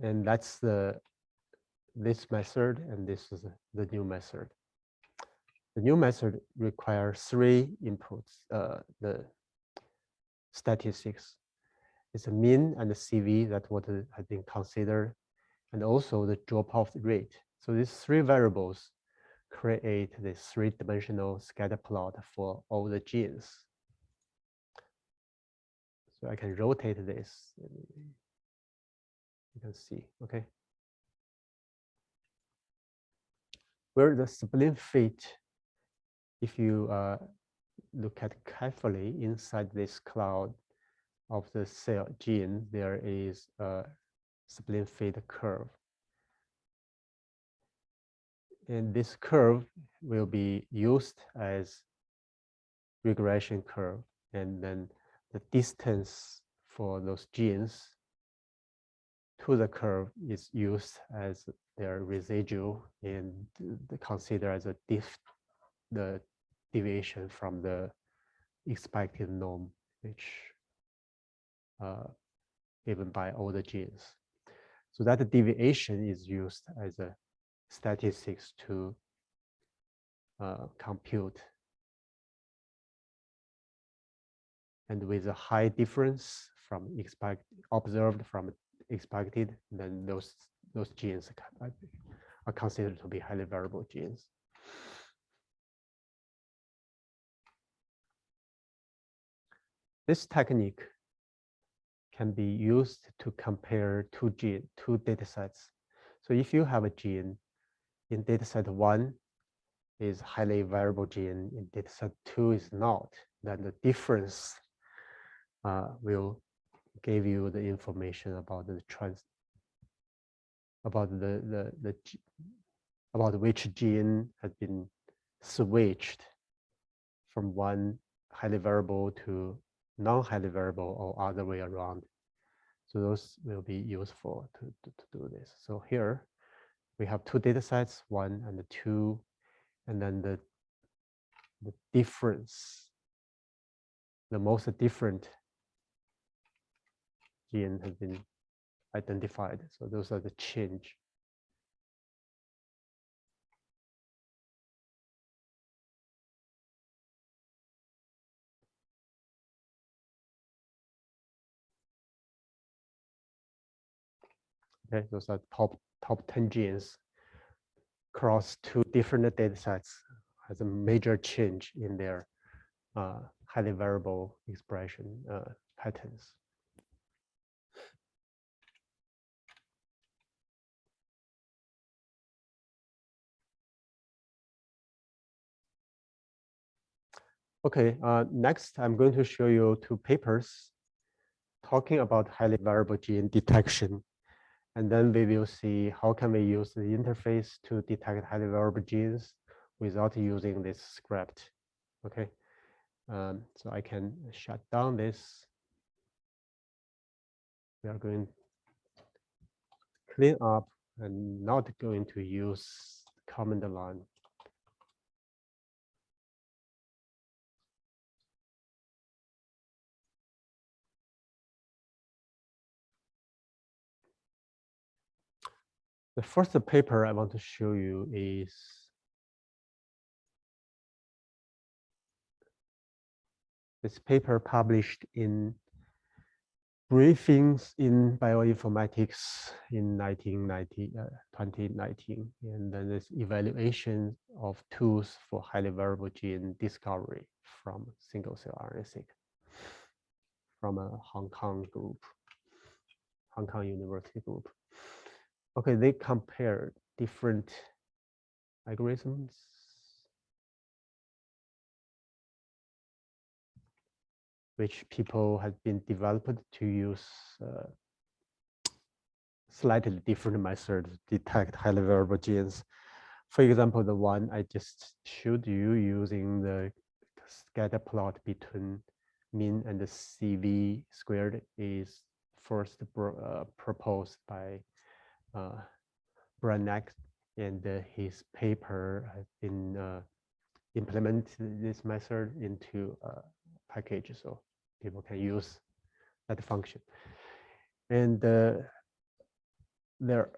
S1: And that's this method, and this is the new method. The new method requires 3 inputs, the statistics. It's a mean and the CV, that what has been considered, and also the drop-off rate. So these 3 variables create this 3-dimensional scatter plot for all the genes. So I can rotate this. You can see, okay. Where the sibling fit, if you look at carefully inside this cloud of the cell gene, there is a sibling fit curve. And this curve will be used as regression curve. And then the distance for those genes to the curve is used as their residual and considered as the deviation from the expected norm, which given by all the genes. So that deviation is used as a statistics to compute. And with a high difference from observed from expected, then those genes are considered to be highly variable genes. This technique can be used to compare two data sets. So if you have a gene in data set 1 is highly variable gene, in data set 2 is not, then the difference will give you the information about the about which gene has been switched from one highly variable to non-highly variable or other way around. So those will be useful to do this. So here we have two data sets, 1 and 2, and then the difference, the most different gene has been identified. So those are the change. Okay, those are top 10 genes across two different data sets has a major change in their highly variable expression patterns. Okay, next I'm going to show you two papers talking about highly variable gene detection. And then we will see how can we use the interface to detect highly variable genes without using this script. Okay, so I can shut down this. We are going to clean up and not going to use command line. The first paper I want to show you is this paper published in Briefings in Bioinformatics in 2019, and then this evaluation of tools for highly variable gene discovery from single-cell RNA-seq from a Hong Kong University group. Okay, they compared different algorithms which people have been developed to use slightly different methods to detect highly variable genes. For example, the one I just showed you using the scatter plot between mean and the CV squared is first proposed by Branagh, and his paper has been implemented this method into a package, so people can use that function. And there are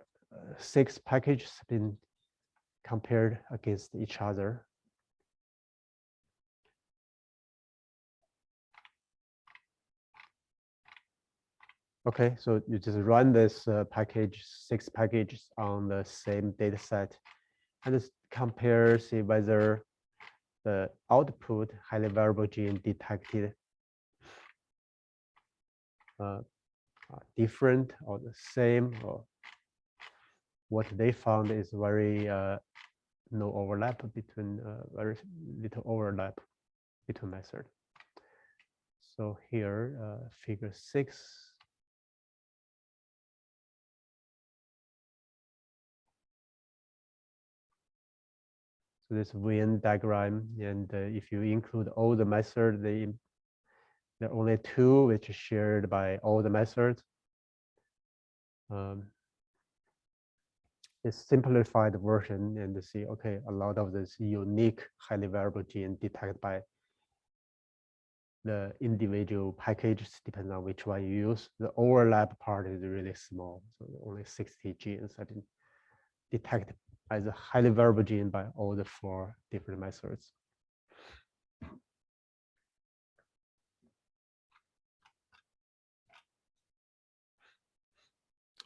S1: 6 packages been compared against each other. Okay, so you just run this 6 packages on the same data set and just compare, see whether the output highly variable gene detected different or the same, or what they found is very no overlap between very little overlap between methods. So here, figure 6. So this Venn diagram, and if you include all the methods, there are only two which are shared by all the methods. It's simplified version, and see, okay, a lot of this unique highly variable gene detected by the individual packages, depending on which one you use. The overlap part is really small, so only 60 genes have been detected as a highly variable gene by all the 4 different methods.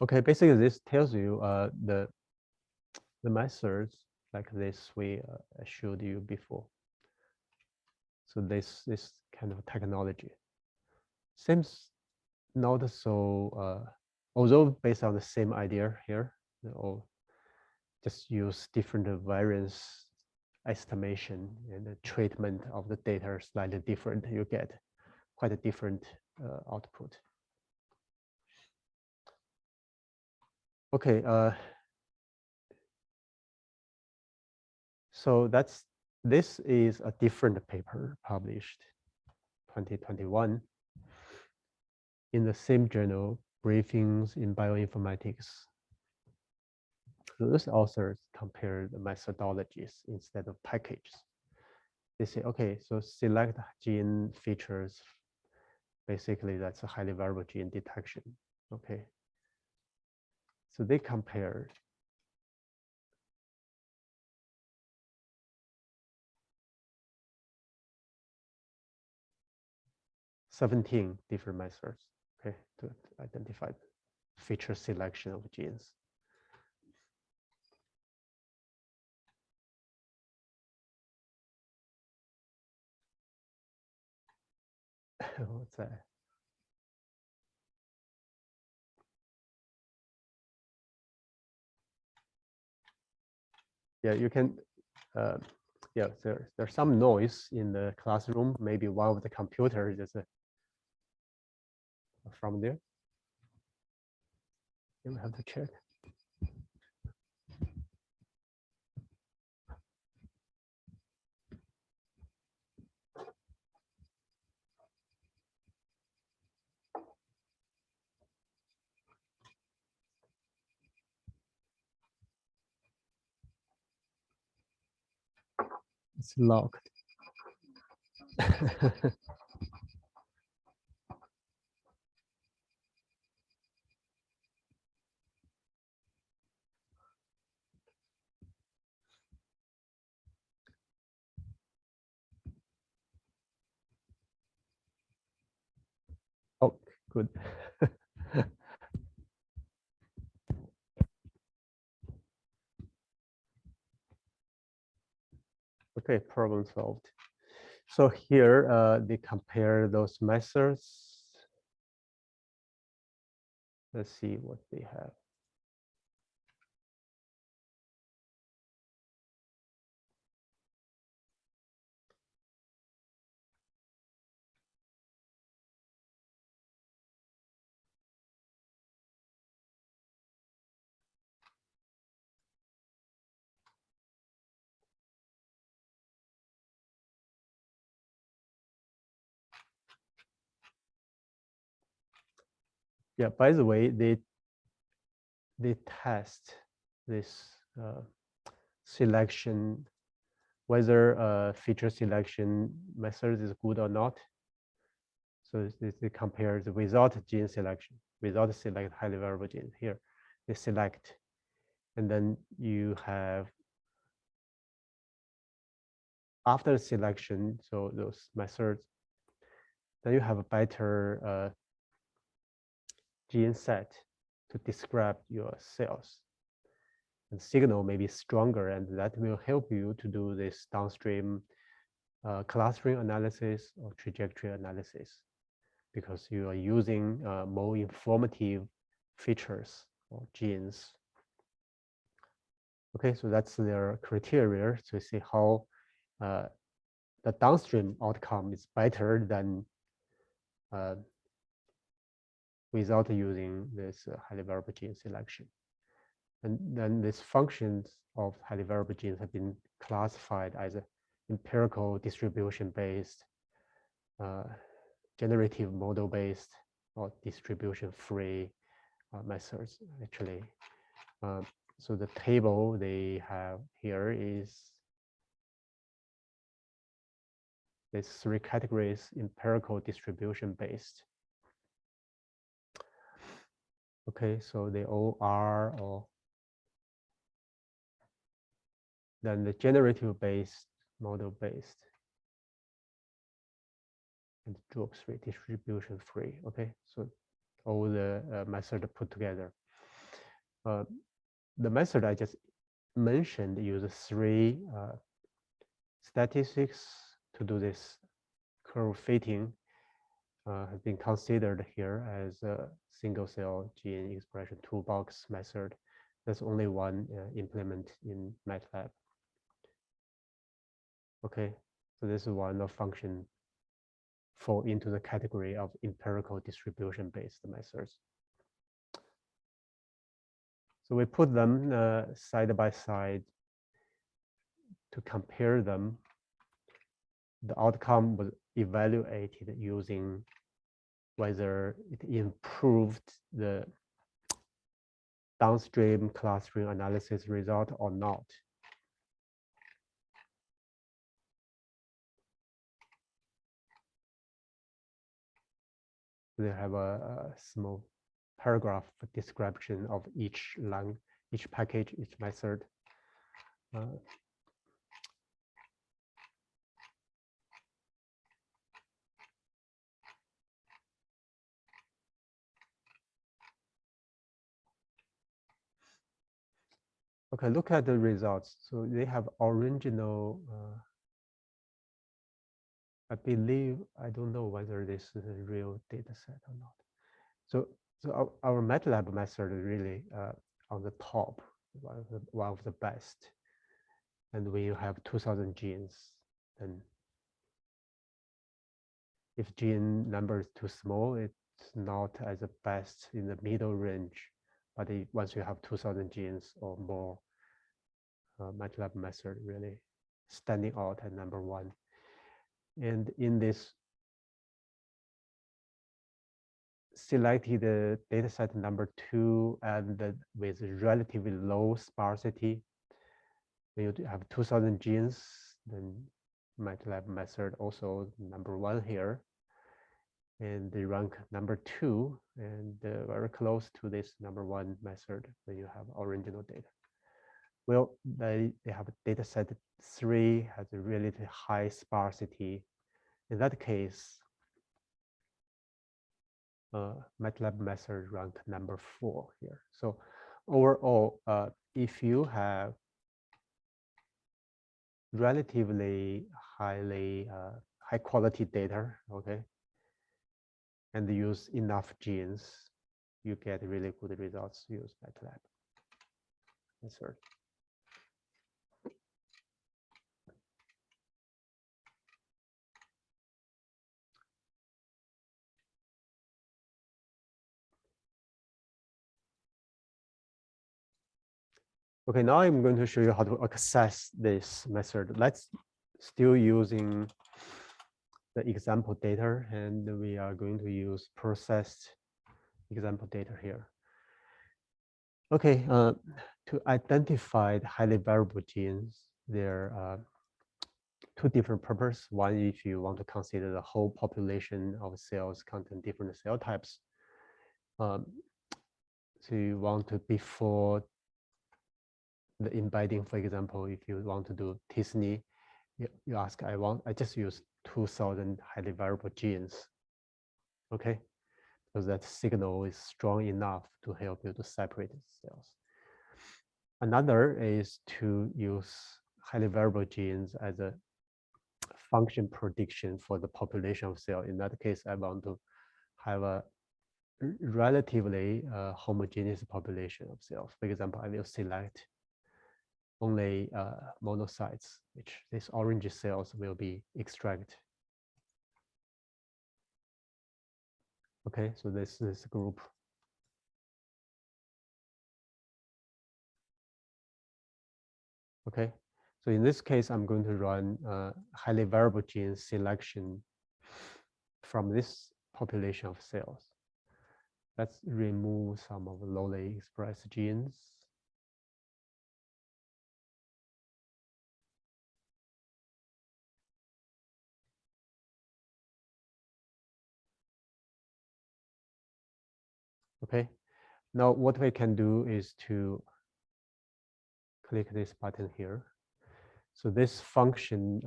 S1: Okay, basically this tells you the methods like this we showed you before. So this kind of technology seems not so, although based on the same idea here, or just use different variance estimation, and the treatment of the data are slightly different. You get quite a different output. Okay, so this is a different paper published 2021 in the same journal, Briefings in Bioinformatics. So those authors compare the methodologies instead of packages. They say, okay, so select gene features. Basically, that's a highly variable gene detection. Okay. So they compared $17 different methods, okay, to identify feature selection of genes. What's that? Yeah, you can, yeah, there's some noise in the classroom. Maybe one of the computers is from there. You have to check. It's locked. Oh, good. Okay, problem solved. So here they compare those methods. Let's see what they have. Yeah, by the way, they test this selection, whether feature selection method is good or not. So they compare the without gene selection, without select highly variable genes. Here, they select, and then you have after selection, so those methods, then you have a better gene set to describe your cells. And signal may be stronger, and that will help you to do this downstream clustering analysis or trajectory analysis, because you are using more informative features or genes. Okay, so that's their criteria to see how the downstream outcome is better than without using this highly variable gene selection. And then these functions of highly variable genes have been classified as a empirical distribution-based, generative model-based, or distribution-free methods, actually. So the table they have here is these three categories: empirical, distribution-based. Okay, so they all are, or then the generative-based, model-based, and drop-free, distribution-free. Okay, so all the method put together. The method I just mentioned uses three statistics to do this curve fitting. Has been considered here as a single cell gene expression toolbox method. There's only one implement in MATLAB. Okay, so this is one of function fall into the category of empirical distribution-based methods. So we put them side by side to compare them. The outcome was evaluated using whether it improved the downstream clustering analysis result or not. They have a small paragraph description of each line, each package, each method. Okay, look at the results. So they have original, I believe, I don't know whether this is a real data set or not. So our MATLAB method is really on the top, one of the best. And we have 2000 genes. And if gene number is too small, it's not as the best in the middle range. But once you have 2000 genes or more, MATLAB method really standing out at number one. And in this selected the data set number 2 and with relatively low sparsity, when you have 2000 genes, then MATLAB method also number 1 here. And they rank number 2 and very close to this number 1 method when you have original data. Well, they have data set 3 has a really high sparsity. In that case, MATLAB method rank number 4 here. So overall, if you have relatively high quality data, okay, and use enough genes, you get really good results. Use MATLAB method. Okay, now I'm going to show you how to access this method. Let's still using the example data, and we are going to use processed example data here. Okay, to identify the highly variable genes, there are two different purposes. One, if you want to consider the whole population of cells contain different cell types. So you want to, before the embedding, for example, if you want to do t-SNE, you ask, I just use 2000 highly variable genes. Okay, because that signal is strong enough to help you to separate cells. Another is to use highly variable genes as a function prediction for the population of cell. In that case, I want to have a relatively homogeneous population of cells. For example, I will select only monocytes, which these orange cells will be extracted. Okay, so this group. Okay, so in this case, I'm going to run highly variable gene selection from this population of cells. Let's remove some of the lowly expressed genes. Okay, now what we can do is to click this button here. So this function,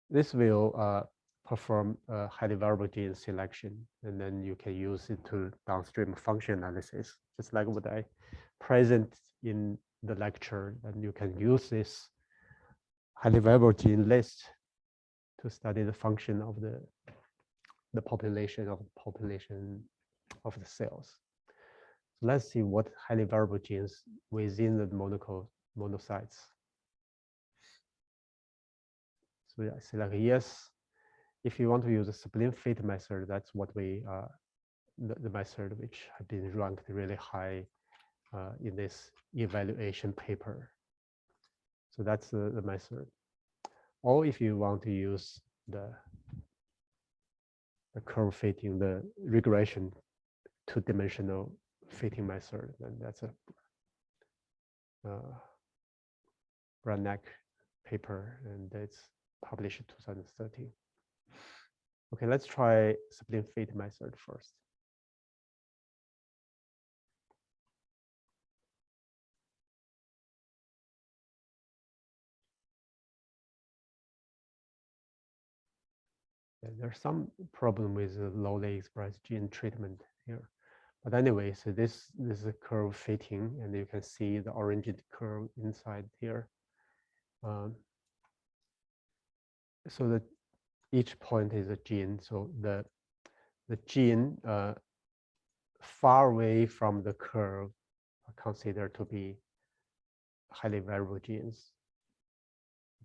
S1: this will perform a highly variable gene selection, and then you can use it to downstream function analysis, just like what I present in the lecture. And you can use this highly variable gene list to study the function of the population of the cells. So let's see what highly variable genes within the monocytes. So I select yes. If you want to use a Sibling fit method, that's what we the method which have been ranked really high in this evaluation paper. So that's the method. Or if you want to use the curve fitting, the regression two-dimensional fitting method, then that's a Branek paper, and it's published in 2013. Okay, let's try Sibling fit method first. And there's some problem with the lowly expressed gene treatment here. But anyway, so this is a curve fitting, and you can see the orange curve inside here. So that each point is a gene. So the gene far away from the curve are considered to be highly variable genes.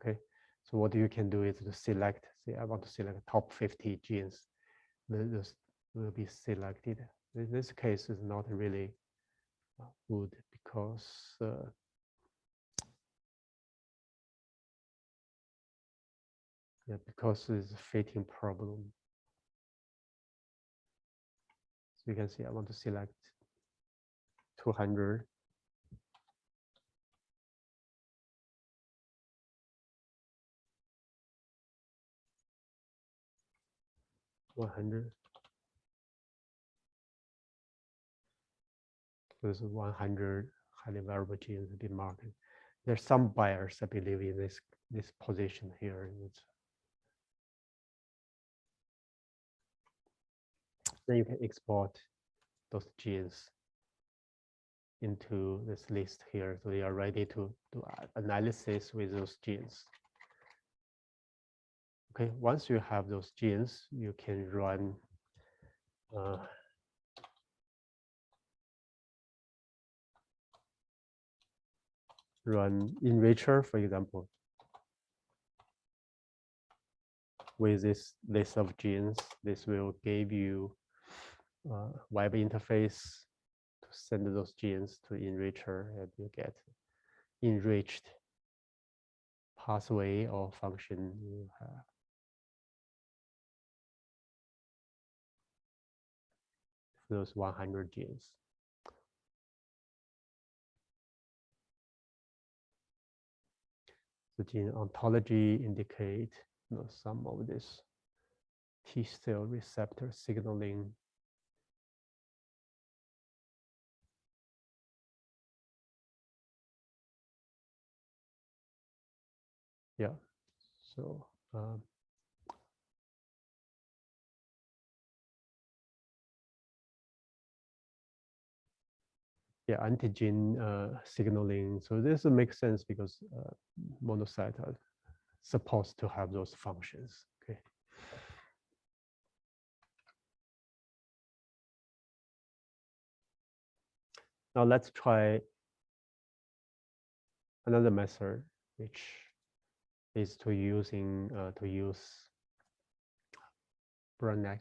S1: Okay, so what you can do is to select, say I want to select top 50 genes. Those will be selected. In this case is not really good because because it's a fitting problem. So you can see I want to select 200. 100. There's 100 highly variable genes to be marked. There's some bias, I believe, in this position here. Then you can export those genes into this list here, so you are ready to do analysis with those genes. Okay, once you have those genes, you can run enricher, for example, with this list of genes. This will give you web interface to send those genes to enricher, and you get enriched pathway or function you have. Those 100 genes. The gene ontology indicate some of this T cell receptor signaling. Yeah, so yeah, antigen signaling. So this makes sense because monocytes are supposed to have those functions. Okay. Now let's try another method, which is to use Branek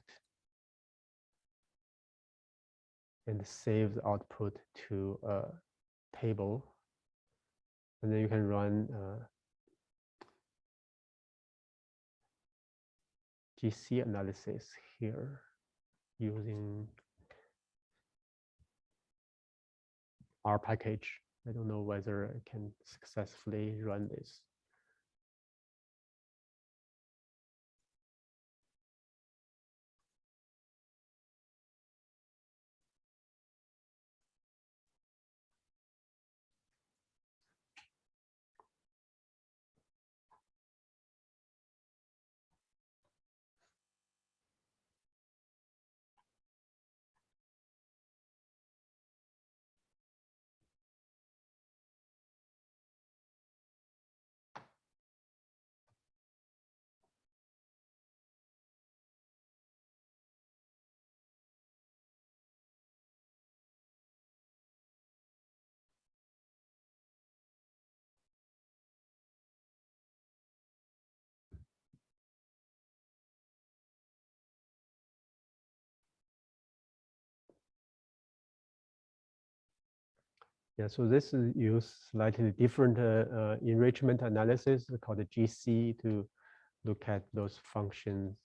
S1: and save the output to a table. and then you can run GC analysis here using R package. I don't know whether I can successfully run this. Yeah, so this is use slightly different enrichment analysis called the GC to look at those functions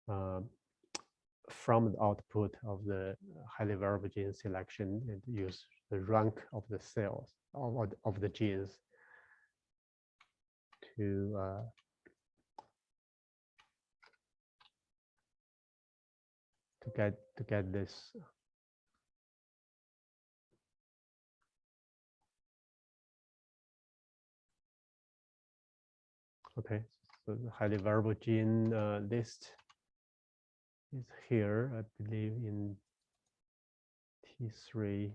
S1: from the output of the highly variable gene selection and use the rank of the cells of the genes to get this. Okay, so the highly variable gene list is here, I believe, in T3.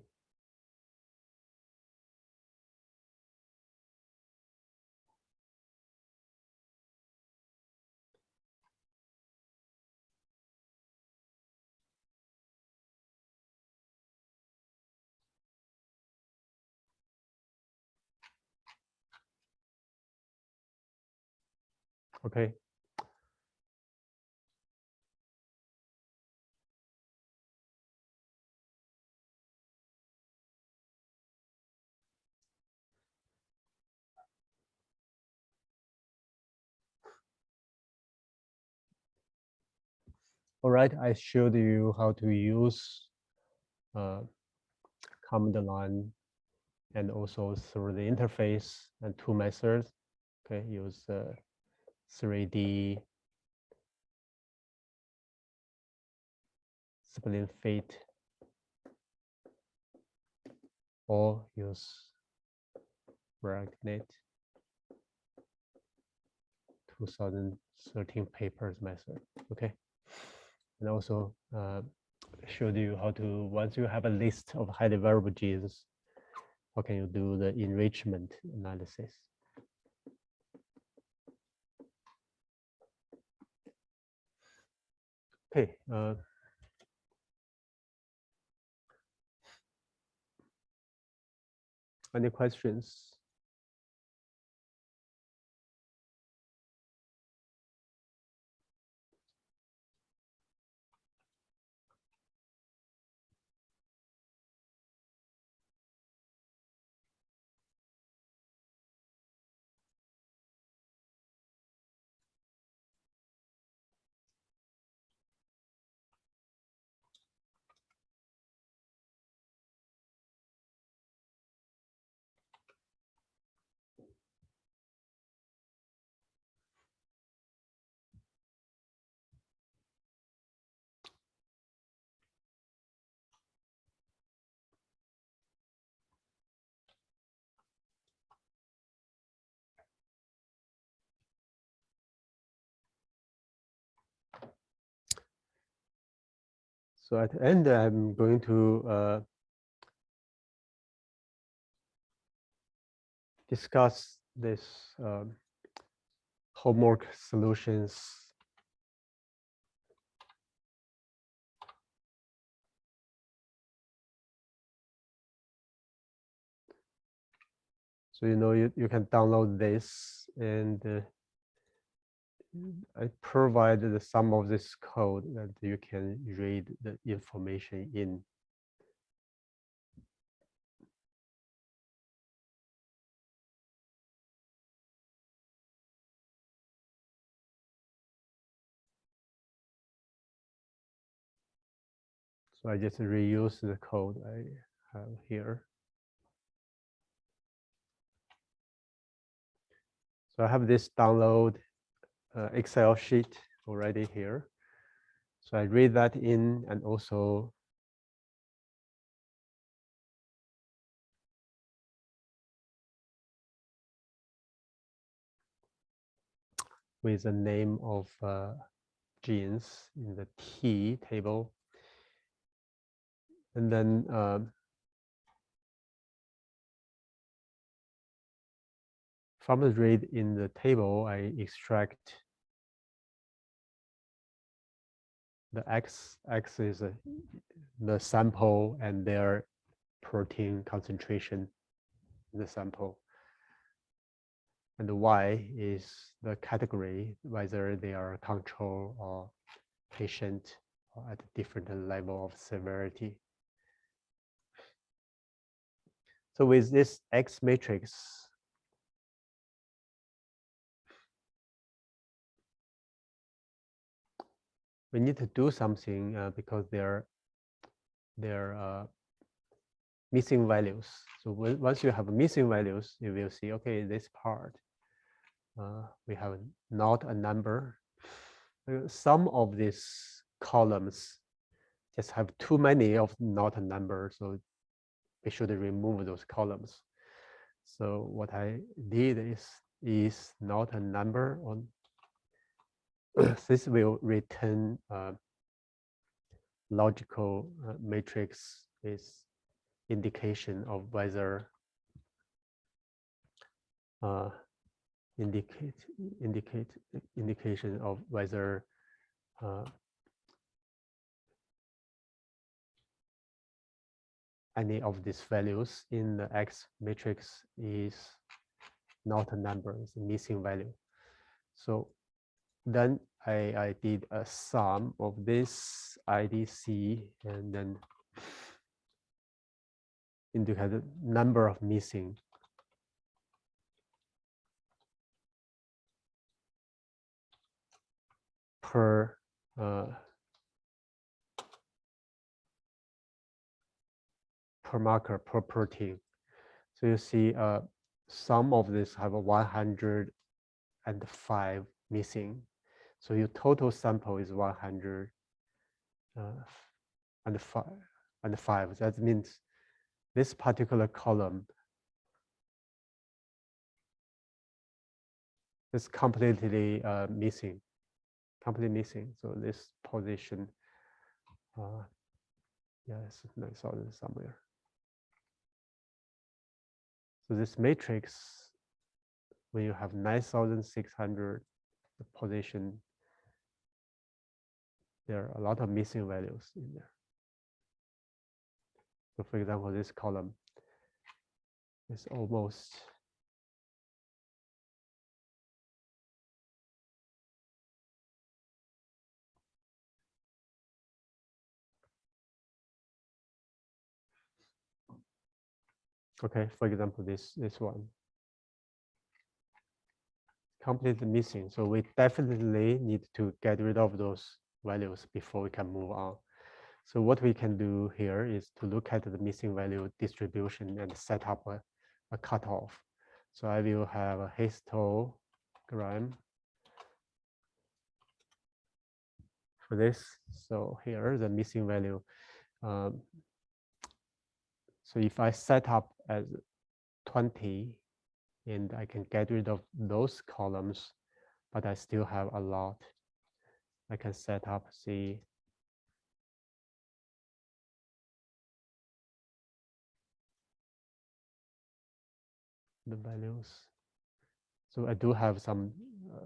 S1: Okay. All right, I showed you how to use command line and also through the interface and two methods. Okay, use 3D Sibling fit or use ReactNet 2013 papers method. Okay, and also showed you how to, once you have a list of highly variable genes, how can you do the enrichment analysis? Okay. Any questions? So at the end, I'm going to discuss this homework solutions. So you can download this, and I provided some of this code that you can read the information in. So I just reuse the code I have here. So I have this download Excel sheet already here. So I read that in, and also with the name of genes in the T table. And then from the read in the table, I extract the X is the sample and their protein concentration in the sample. And the Y is the category, whether they are control or patient or at a different level of severity. So with this X matrix, we need to do something because they're missing values. So once you have missing values, you will see, okay, this part, we have not a number. Some of these columns just have too many of not a number, so we should remove those columns. So what I did is not a number on. This will return logical matrix with indication of whether indication of whether any of these values in the X matrix is not a number, it's a missing value. So then I did a sum of this IDC and then indicate the number of missing per marker per protein. So you see some of this have a 105 missing. So your total sample is 105. That means this particular column is completely missing. So this position, yeah, it's 9,000 somewhere. So this matrix, when you have 9,600 position, there are a lot of missing values in there. So for example, this column is almost okay. For example, this one completely missing. So we definitely need to get rid of those values before we can move on. So what we can do here is to look at the missing value distribution and set up a cutoff. So I will have a histogram for this. So here, the missing value. So if I set up as 20, and I can get rid of those columns, but I still have a lot. I can set up, see, the values. So I do have some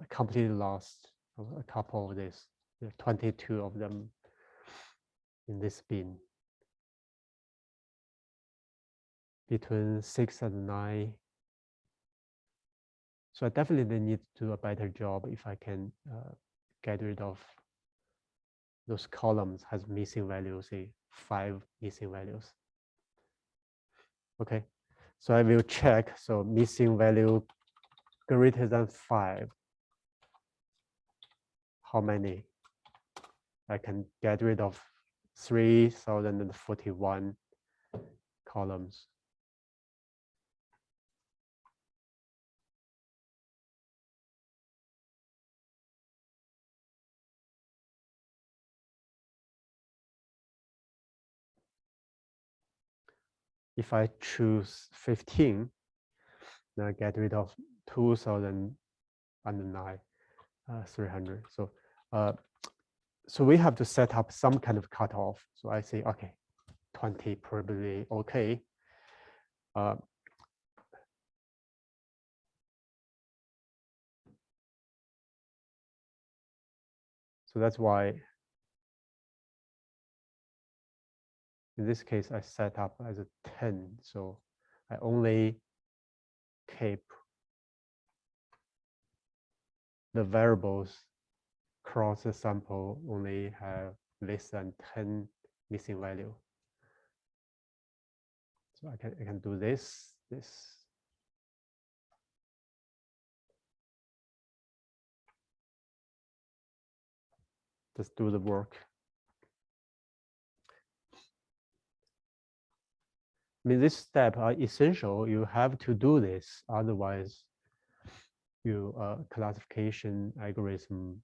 S1: completely lost, a couple of this. There are 22 of them in this bin. Between 6 and 9. So I definitely need to do a better job if I can get rid of those columns has missing values, say 5 missing values. Okay, so I will check. So missing value greater than 5. How many I can get rid of 3,041 columns. If I choose 15, then I get rid of 2,009, 300. So we have to set up some kind of cutoff. So I say, okay, 20 probably okay. So that's why in this case, I set up as a 10. So I only keep the variables across the sample only have less than 10 missing value. So I can do this. Just do the work. I mean, this step are essential. You have to do this, otherwise, your classification algorithm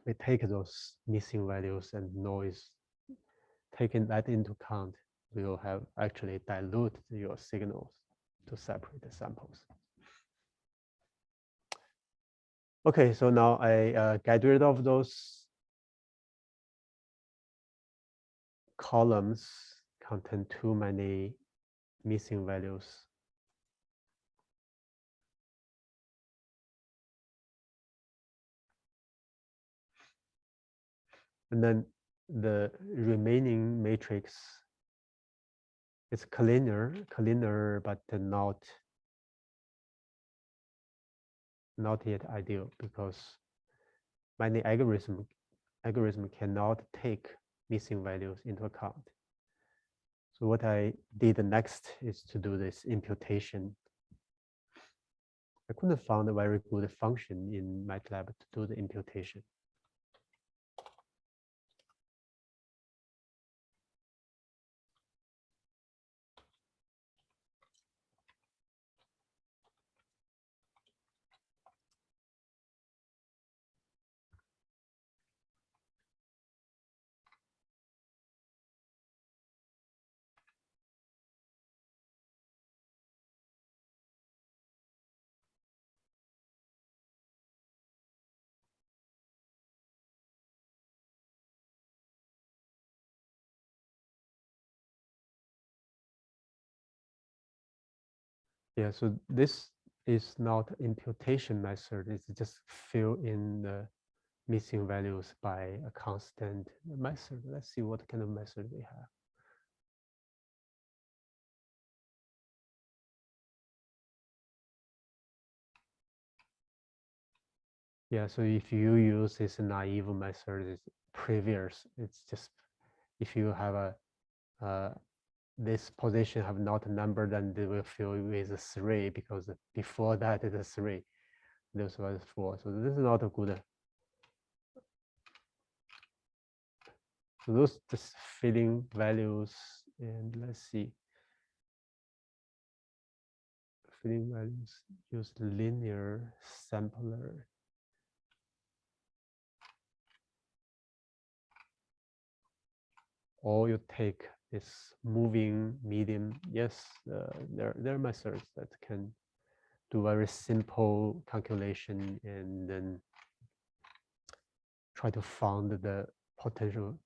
S1: may take those missing values and noise. Taking that into account, will have actually dilute your signals to separate the samples. Okay, so now I get rid of those columns contain too many missing values. And then the remaining matrix is cleaner, but not yet ideal, because many algorithm cannot take missing values into account. So what I did next is to do this imputation. I couldn't find a very good function in MATLAB to do the imputation. Yeah, so this is not imputation method. It's just fill in the missing values by a constant method. Let's see what kind of method we have. Yeah, so if you use this naive method, it's previous. It's just if you have this position have not a number, then they will fill with a 3, because before that is a 3. This was 4. So this is not a good. So those just filling values, and let's see. Filling values use linear sampler. Or you take this moving medium. Yes, there are methods that can do very simple calculation and then try to find the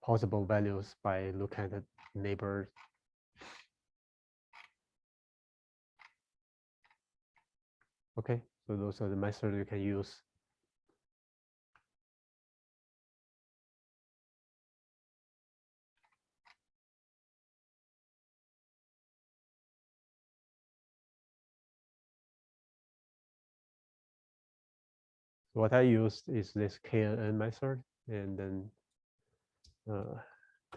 S1: possible values by looking at the neighbors. Okay, so those are the methods you can use. What I used is this KNN method, and then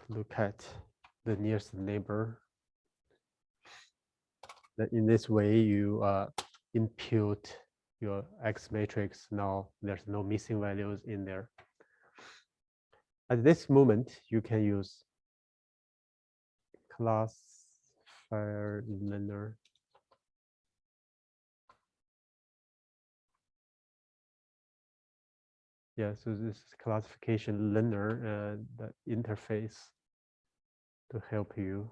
S1: look at the nearest neighbor. That in this way, you impute your X matrix. Now there's no missing values in there. At this moment, you can use classifier learner. Yeah, so this is classification learner and the interface to help you.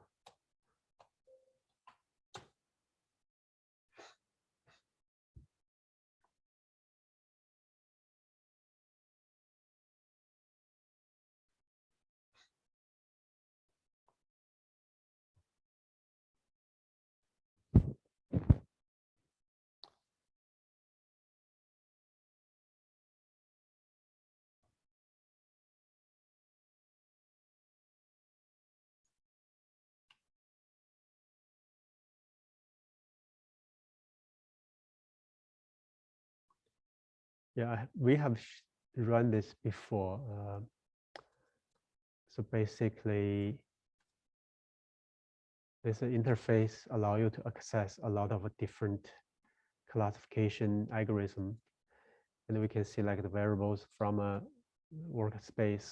S1: Yeah, we have run this before. So basically, this interface allow you to access a lot of different classification algorithm, and we can select the variables from a workspace.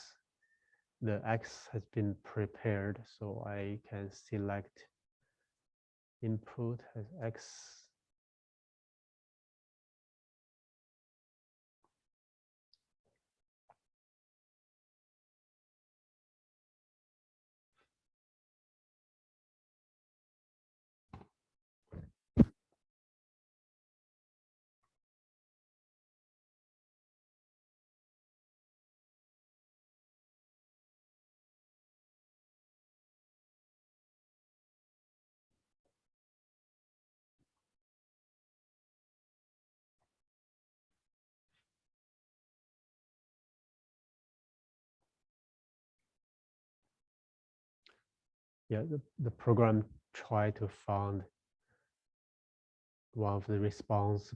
S1: The X has been prepared, so I can select input as X. Yeah, the program try to find one of the response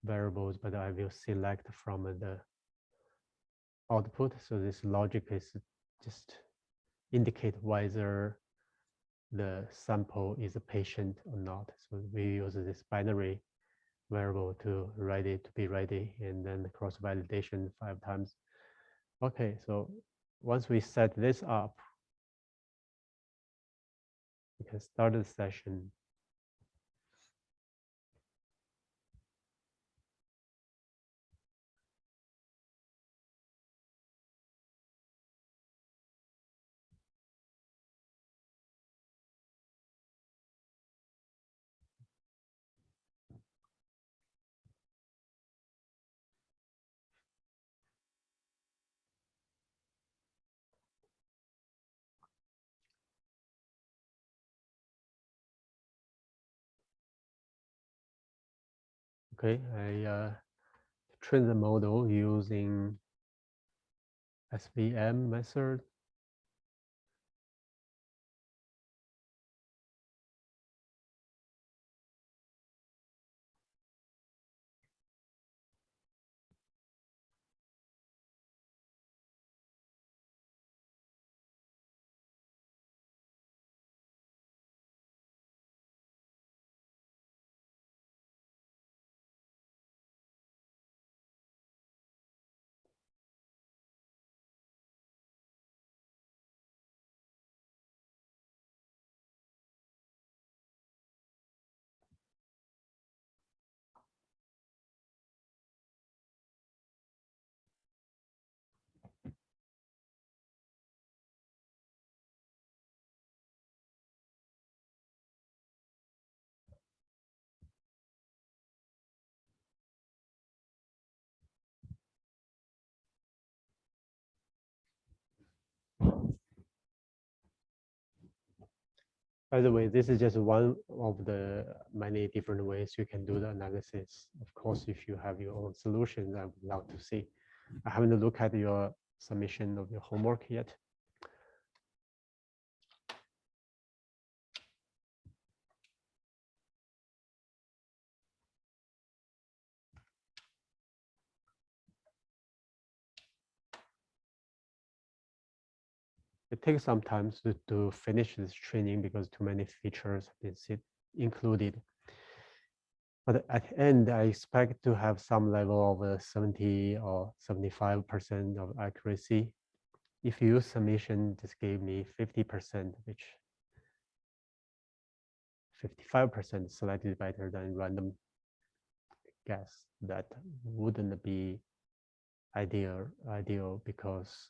S1: variables, but I will select from the output. So this logic is just indicate whether the sample is a patient or not. So we use this binary variable to be ready, and then cross validation 5 times. Okay, so once we set this up, we can start the session. Okay, I train the model using SVM method. By the way, this is just one of the many different ways you can do the analysis. Of course, if you have your own solutions, I would love to see. I haven't looked at your submission of your homework yet. It takes some time to finish this training because too many features have been included. But at the end, I expect to have some level of 70 or 75% of accuracy. If you use summation, just gave me 50%, which 55% slightly better than random guess. That wouldn't be ideal because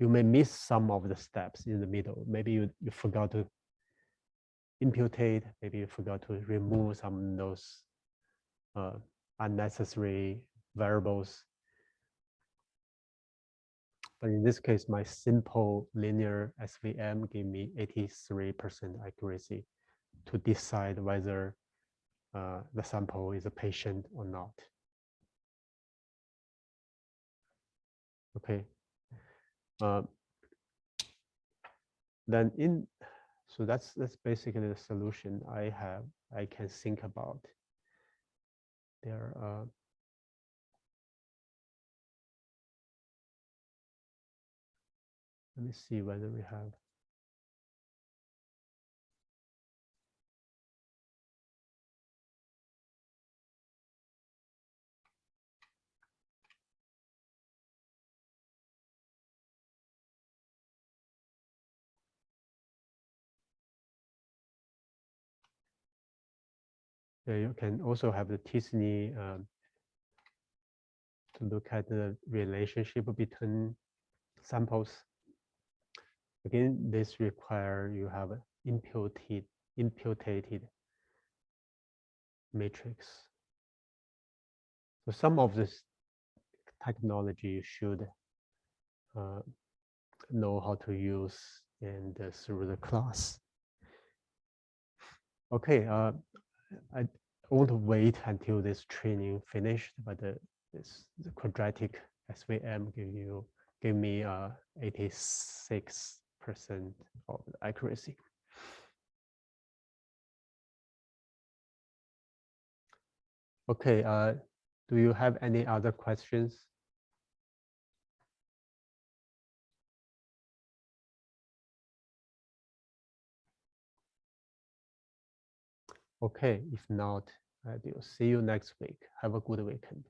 S1: you may miss some of the steps in the middle. Maybe you forgot to imputate, maybe you forgot to remove some of those unnecessary variables. But in this case, my simple linear SVM gave me 83% accuracy to decide whether the sample is a patient or not. Okay. Then so that's basically the solution I can think about. There let me see whether we have. Yeah, you can also have the t-SNE to look at the relationship between samples. Again, this requires you have an imputated matrix. So some of this technology you should know how to use and through the class. Okay, I won't wait until this training finished, but the quadratic SVM give me 86% of accuracy. Okay, do you have any other questions? Okay, if not, I will see you next week. Have a good weekend.